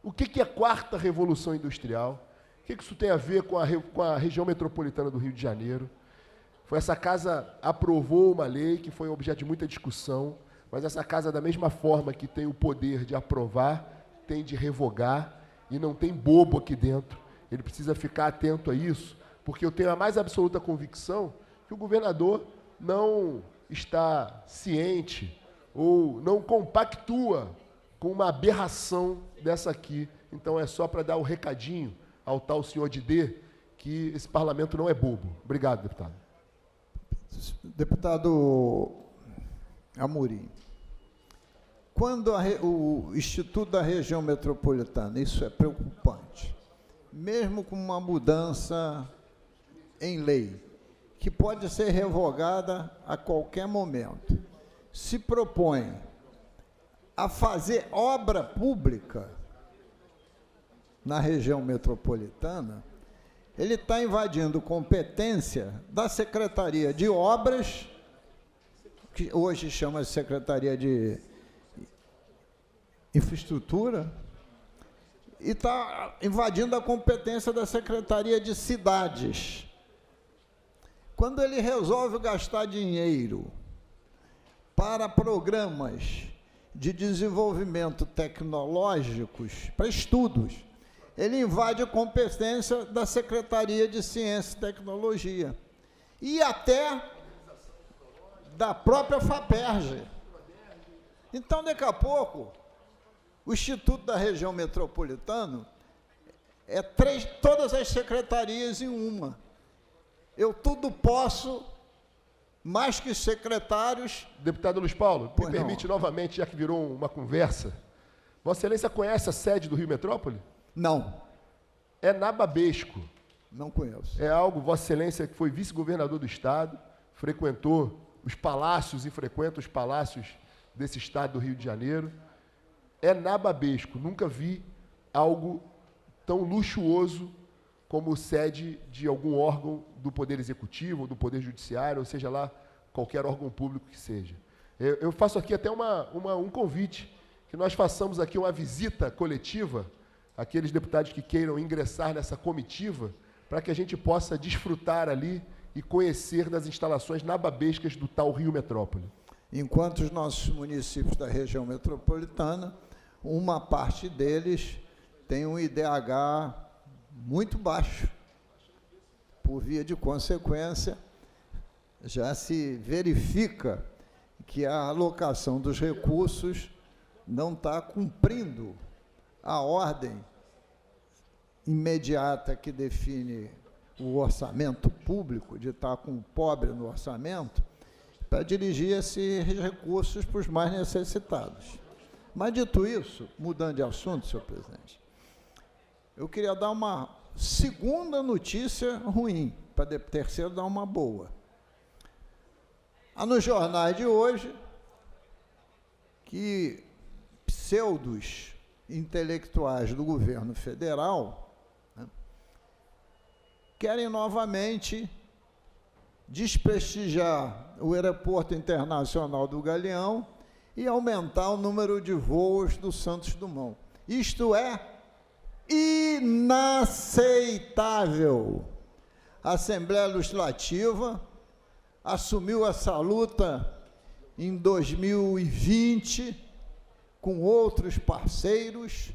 O que é quarta revolução industrial? O que isso tem a ver com a região metropolitana do Rio de Janeiro? Essa casa aprovou uma lei que foi objeto de muita discussão Mas essa casa, da mesma forma que tem o poder de aprovar, tem de revogar, e não tem bobo aqui dentro. Ele precisa ficar atento a isso, porque eu tenho a mais absoluta convicção que o governador não está ciente ou não compactua com uma aberração dessa aqui. Então é só para dar o recadinho ao tal senhor Didê que esse parlamento não é bobo. Obrigado, deputado. Deputado Amorim, quando o Instituto da Região Metropolitana, isso é preocupante, mesmo com uma mudança em lei, que pode ser revogada a qualquer momento, se propõe a fazer obra pública na região metropolitana, ele está invadindo competência da Secretaria de Obras, que hoje chama de Secretaria de Infraestrutura, e está invadindo a competência da Secretaria de Cidades. Quando ele resolve gastar dinheiro para programas de desenvolvimento tecnológicos, para estudos, ele invade a competência da Secretaria de Ciência e Tecnologia e até da própria FAPERJ. Então, daqui a pouco, o Instituto da Região Metropolitana é todas as secretarias em uma. Eu tudo posso, mais que secretários... Deputado Luiz Paulo, me permite novamente, já que virou uma conversa, Vossa Excelência conhece a sede do Rio Metrópole? Não. É Nababesco. Não conheço. É algo, Vossa Excelência, que foi vice-governador do Estado, frequentou os palácios e frequenta os palácios desse Estado do Rio de Janeiro. É Nababesco. Nunca vi algo tão luxuoso como sede de algum órgão do Poder Executivo, ou do Poder Judiciário, ou seja lá, qualquer órgão público que seja. Eu faço aqui até um convite, que nós façamos aqui uma visita coletiva àqueles deputados que queiram ingressar nessa comitiva, para que a gente possa desfrutar ali e conhecer das instalações nababescas do tal Rio Metrópole. Enquanto os nossos municípios da região metropolitana, uma parte deles tem um IDH muito baixo. Por via de consequência, já se verifica que a alocação dos recursos não está cumprindo a ordem imediata que define o orçamento público, de estar com o pobre no orçamento, para dirigir esses recursos para os mais necessitados. Mas, dito isso, mudando de assunto, senhor presidente, eu queria dar uma segunda notícia ruim, para terceiro dar uma boa. Há nos jornais de hoje que pseudos intelectuais do governo federal, né, querem novamente desprestigiar o Aeroporto Internacional do Galeão e aumentar o número de voos do Santos Dumont. Isto é inaceitável. A Assembleia Legislativa assumiu essa luta em 2020 com outros parceiros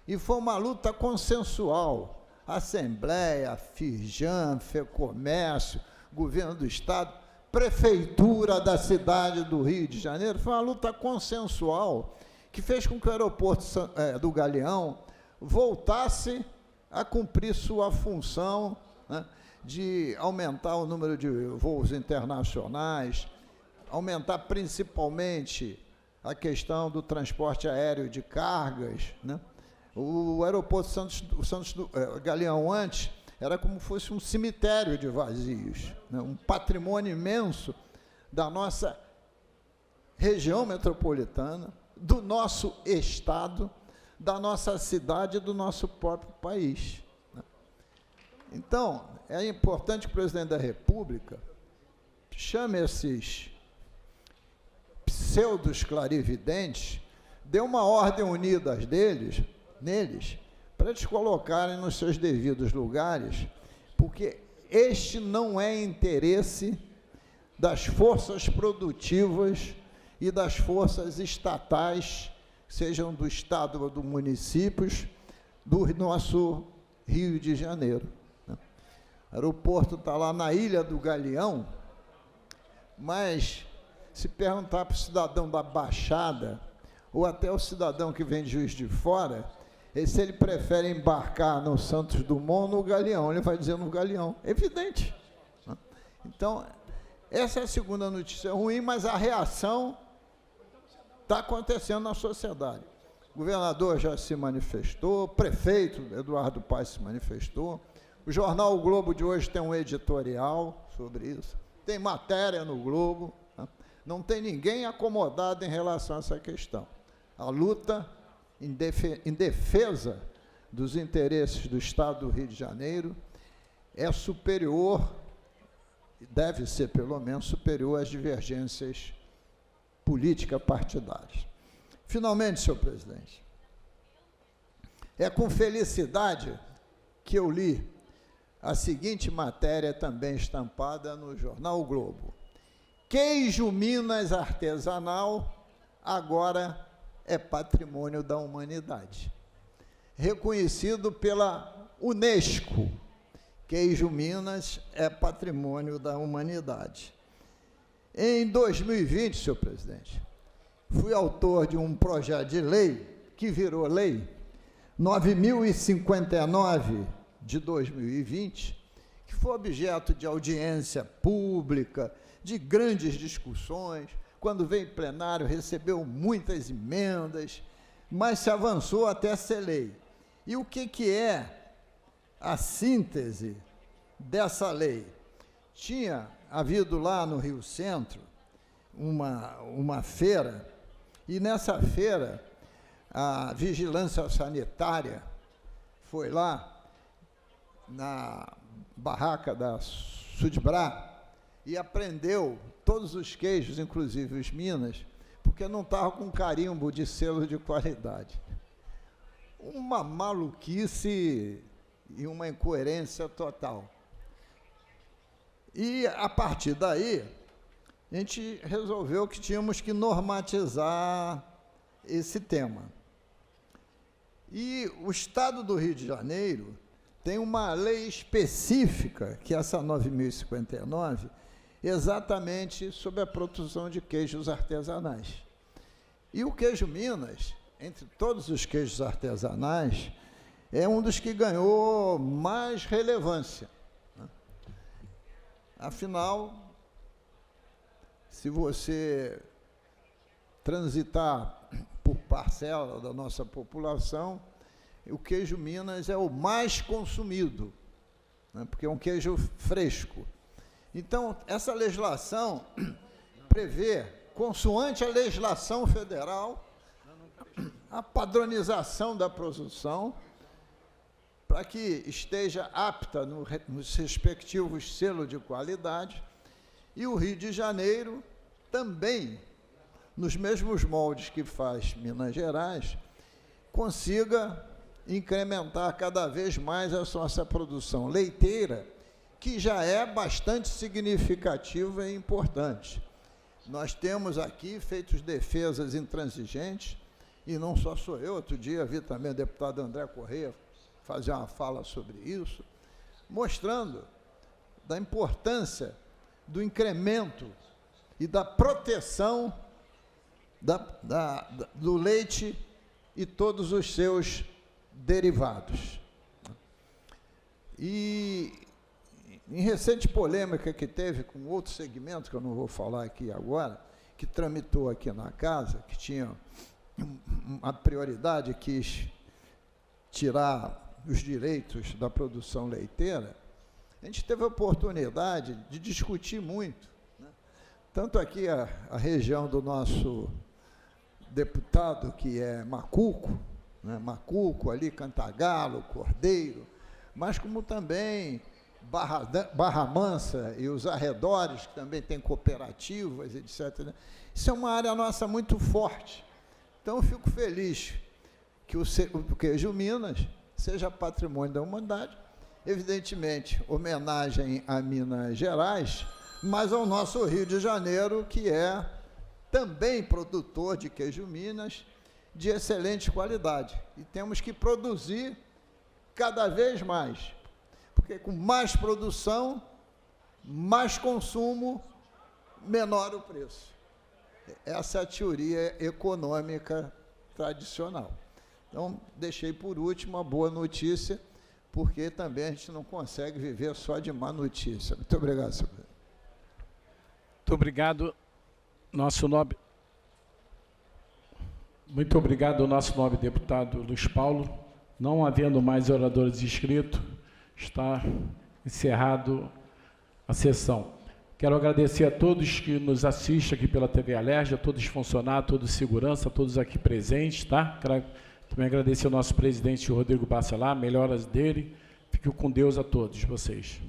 e foi uma luta consensual. Assembleia, Firjan, FEComércio, Governo do Estado, Prefeitura da cidade do Rio de Janeiro, foi uma luta consensual que fez com que o aeroporto do Galeão voltasse a cumprir sua função, né, de aumentar o número de voos internacionais, aumentar principalmente a questão do transporte aéreo de cargas, né? O aeroporto Galeão antes era como se fosse um cemitério de vazios, né? Um patrimônio imenso da nossa região metropolitana, do nosso estado, da nossa cidade e do nosso próprio país, né? Então, é importante que o presidente da República chame esses pseudos clarividentes, dê uma ordem unida neles, para eles colocarem nos seus devidos lugares, porque este não é interesse das forças produtivas e das forças estatais, sejam do Estado ou dos municípios, do nosso Rio de Janeiro. O aeroporto está lá na Ilha do Galeão, mas se perguntar para o cidadão da Baixada, ou até o cidadão que vem de Juiz de Fora, se ele prefere embarcar no Santos Dumont ou no Galeão, ele vai dizer no Galeão. É evidente. Então, essa é a segunda notícia ruim, mas a reação está acontecendo na sociedade. O governador já se manifestou, o prefeito Eduardo Paes se manifestou, o jornal O Globo de hoje tem um editorial sobre isso, tem matéria no Globo, não tem ninguém acomodado em relação a essa questão. A luta em defesa dos interesses do Estado do Rio de Janeiro é superior, deve ser pelo menos superior às divergências políticas partidárias. Finalmente, senhor presidente, é com felicidade que eu li a seguinte matéria também estampada no jornal O Globo. Queijo Minas artesanal agora é patrimônio da humanidade. Reconhecido pela Unesco. Queijo Minas é patrimônio da humanidade. Em 2020, senhor presidente, fui autor de um projeto de lei, que virou lei, 9.059 de 2020, que foi objeto de audiência pública, de grandes discussões, quando veio em plenário recebeu muitas emendas, mas se avançou até ser lei. E o que é a síntese dessa lei? Tinha havido lá no Rio Centro uma feira, e nessa feira a vigilância sanitária foi lá na barraca da Sudbra e apreendeu todos os queijos, inclusive os Minas, porque não estavam com carimbo de selo de qualidade. Uma maluquice e uma incoerência total. E, a partir daí, a gente resolveu que tínhamos que normatizar esse tema. E o Estado do Rio de Janeiro tem uma lei específica, que é essa 9.059, exatamente sobre a produção de queijos artesanais. E o queijo Minas, entre todos os queijos artesanais, é um dos que ganhou mais relevância. Afinal, se você transitar por parcela da nossa população, o queijo Minas é o mais consumido, né, porque é um queijo fresco. Então, essa legislação prevê, consoante a legislação federal, a padronização da produção, para que esteja apta nos respectivos selos de qualidade, e o Rio de Janeiro também, nos mesmos moldes que faz Minas Gerais, consiga incrementar cada vez mais a nossa produção leiteira, que já é bastante significativa e importante. Nós temos aqui feito defesas intransigentes, e não só sou eu, outro dia vi também o deputado André Corrêa fazer uma fala sobre isso, mostrando da importância do incremento e da proteção do leite e todos os seus derivados. E em recente polêmica que teve com outro segmento, que eu não vou falar aqui agora, que tramitou aqui na casa, que tinha a prioridade, quis tirar os direitos da produção leiteira, a gente teve a oportunidade de discutir muito, né? Tanto aqui a região do nosso deputado, que é Macuco, né? Macuco, ali Cantagalo, Cordeiro, mas como também Barra Mansa e os arredores, que também tem cooperativas, etc. Né? Isso é uma área nossa muito forte. Então, eu fico feliz que o queijo Minas seja patrimônio da humanidade, evidentemente, homenagem a Minas Gerais, mas ao nosso Rio de Janeiro, que é também produtor de queijo Minas, de excelente qualidade. E temos que produzir cada vez mais, porque com mais produção, mais consumo, menor o preço. Essa é a teoria econômica tradicional. Então, deixei por último a boa notícia, porque também a gente não consegue viver só de má notícia. Muito obrigado, senhor presidente. Muito obrigado, nosso nobre. Muito obrigado ao nosso nobre deputado Luiz Paulo. Não havendo mais oradores inscritos, está encerrado a sessão. Quero agradecer a todos que nos assistem aqui pela TV Alerj, a todos os funcionários, todos os segurança, a todos aqui presentes, tá? Quero também agradecer ao nosso presidente Rodrigo Bacelar, melhoras dele. Fiquem com Deus a todos vocês.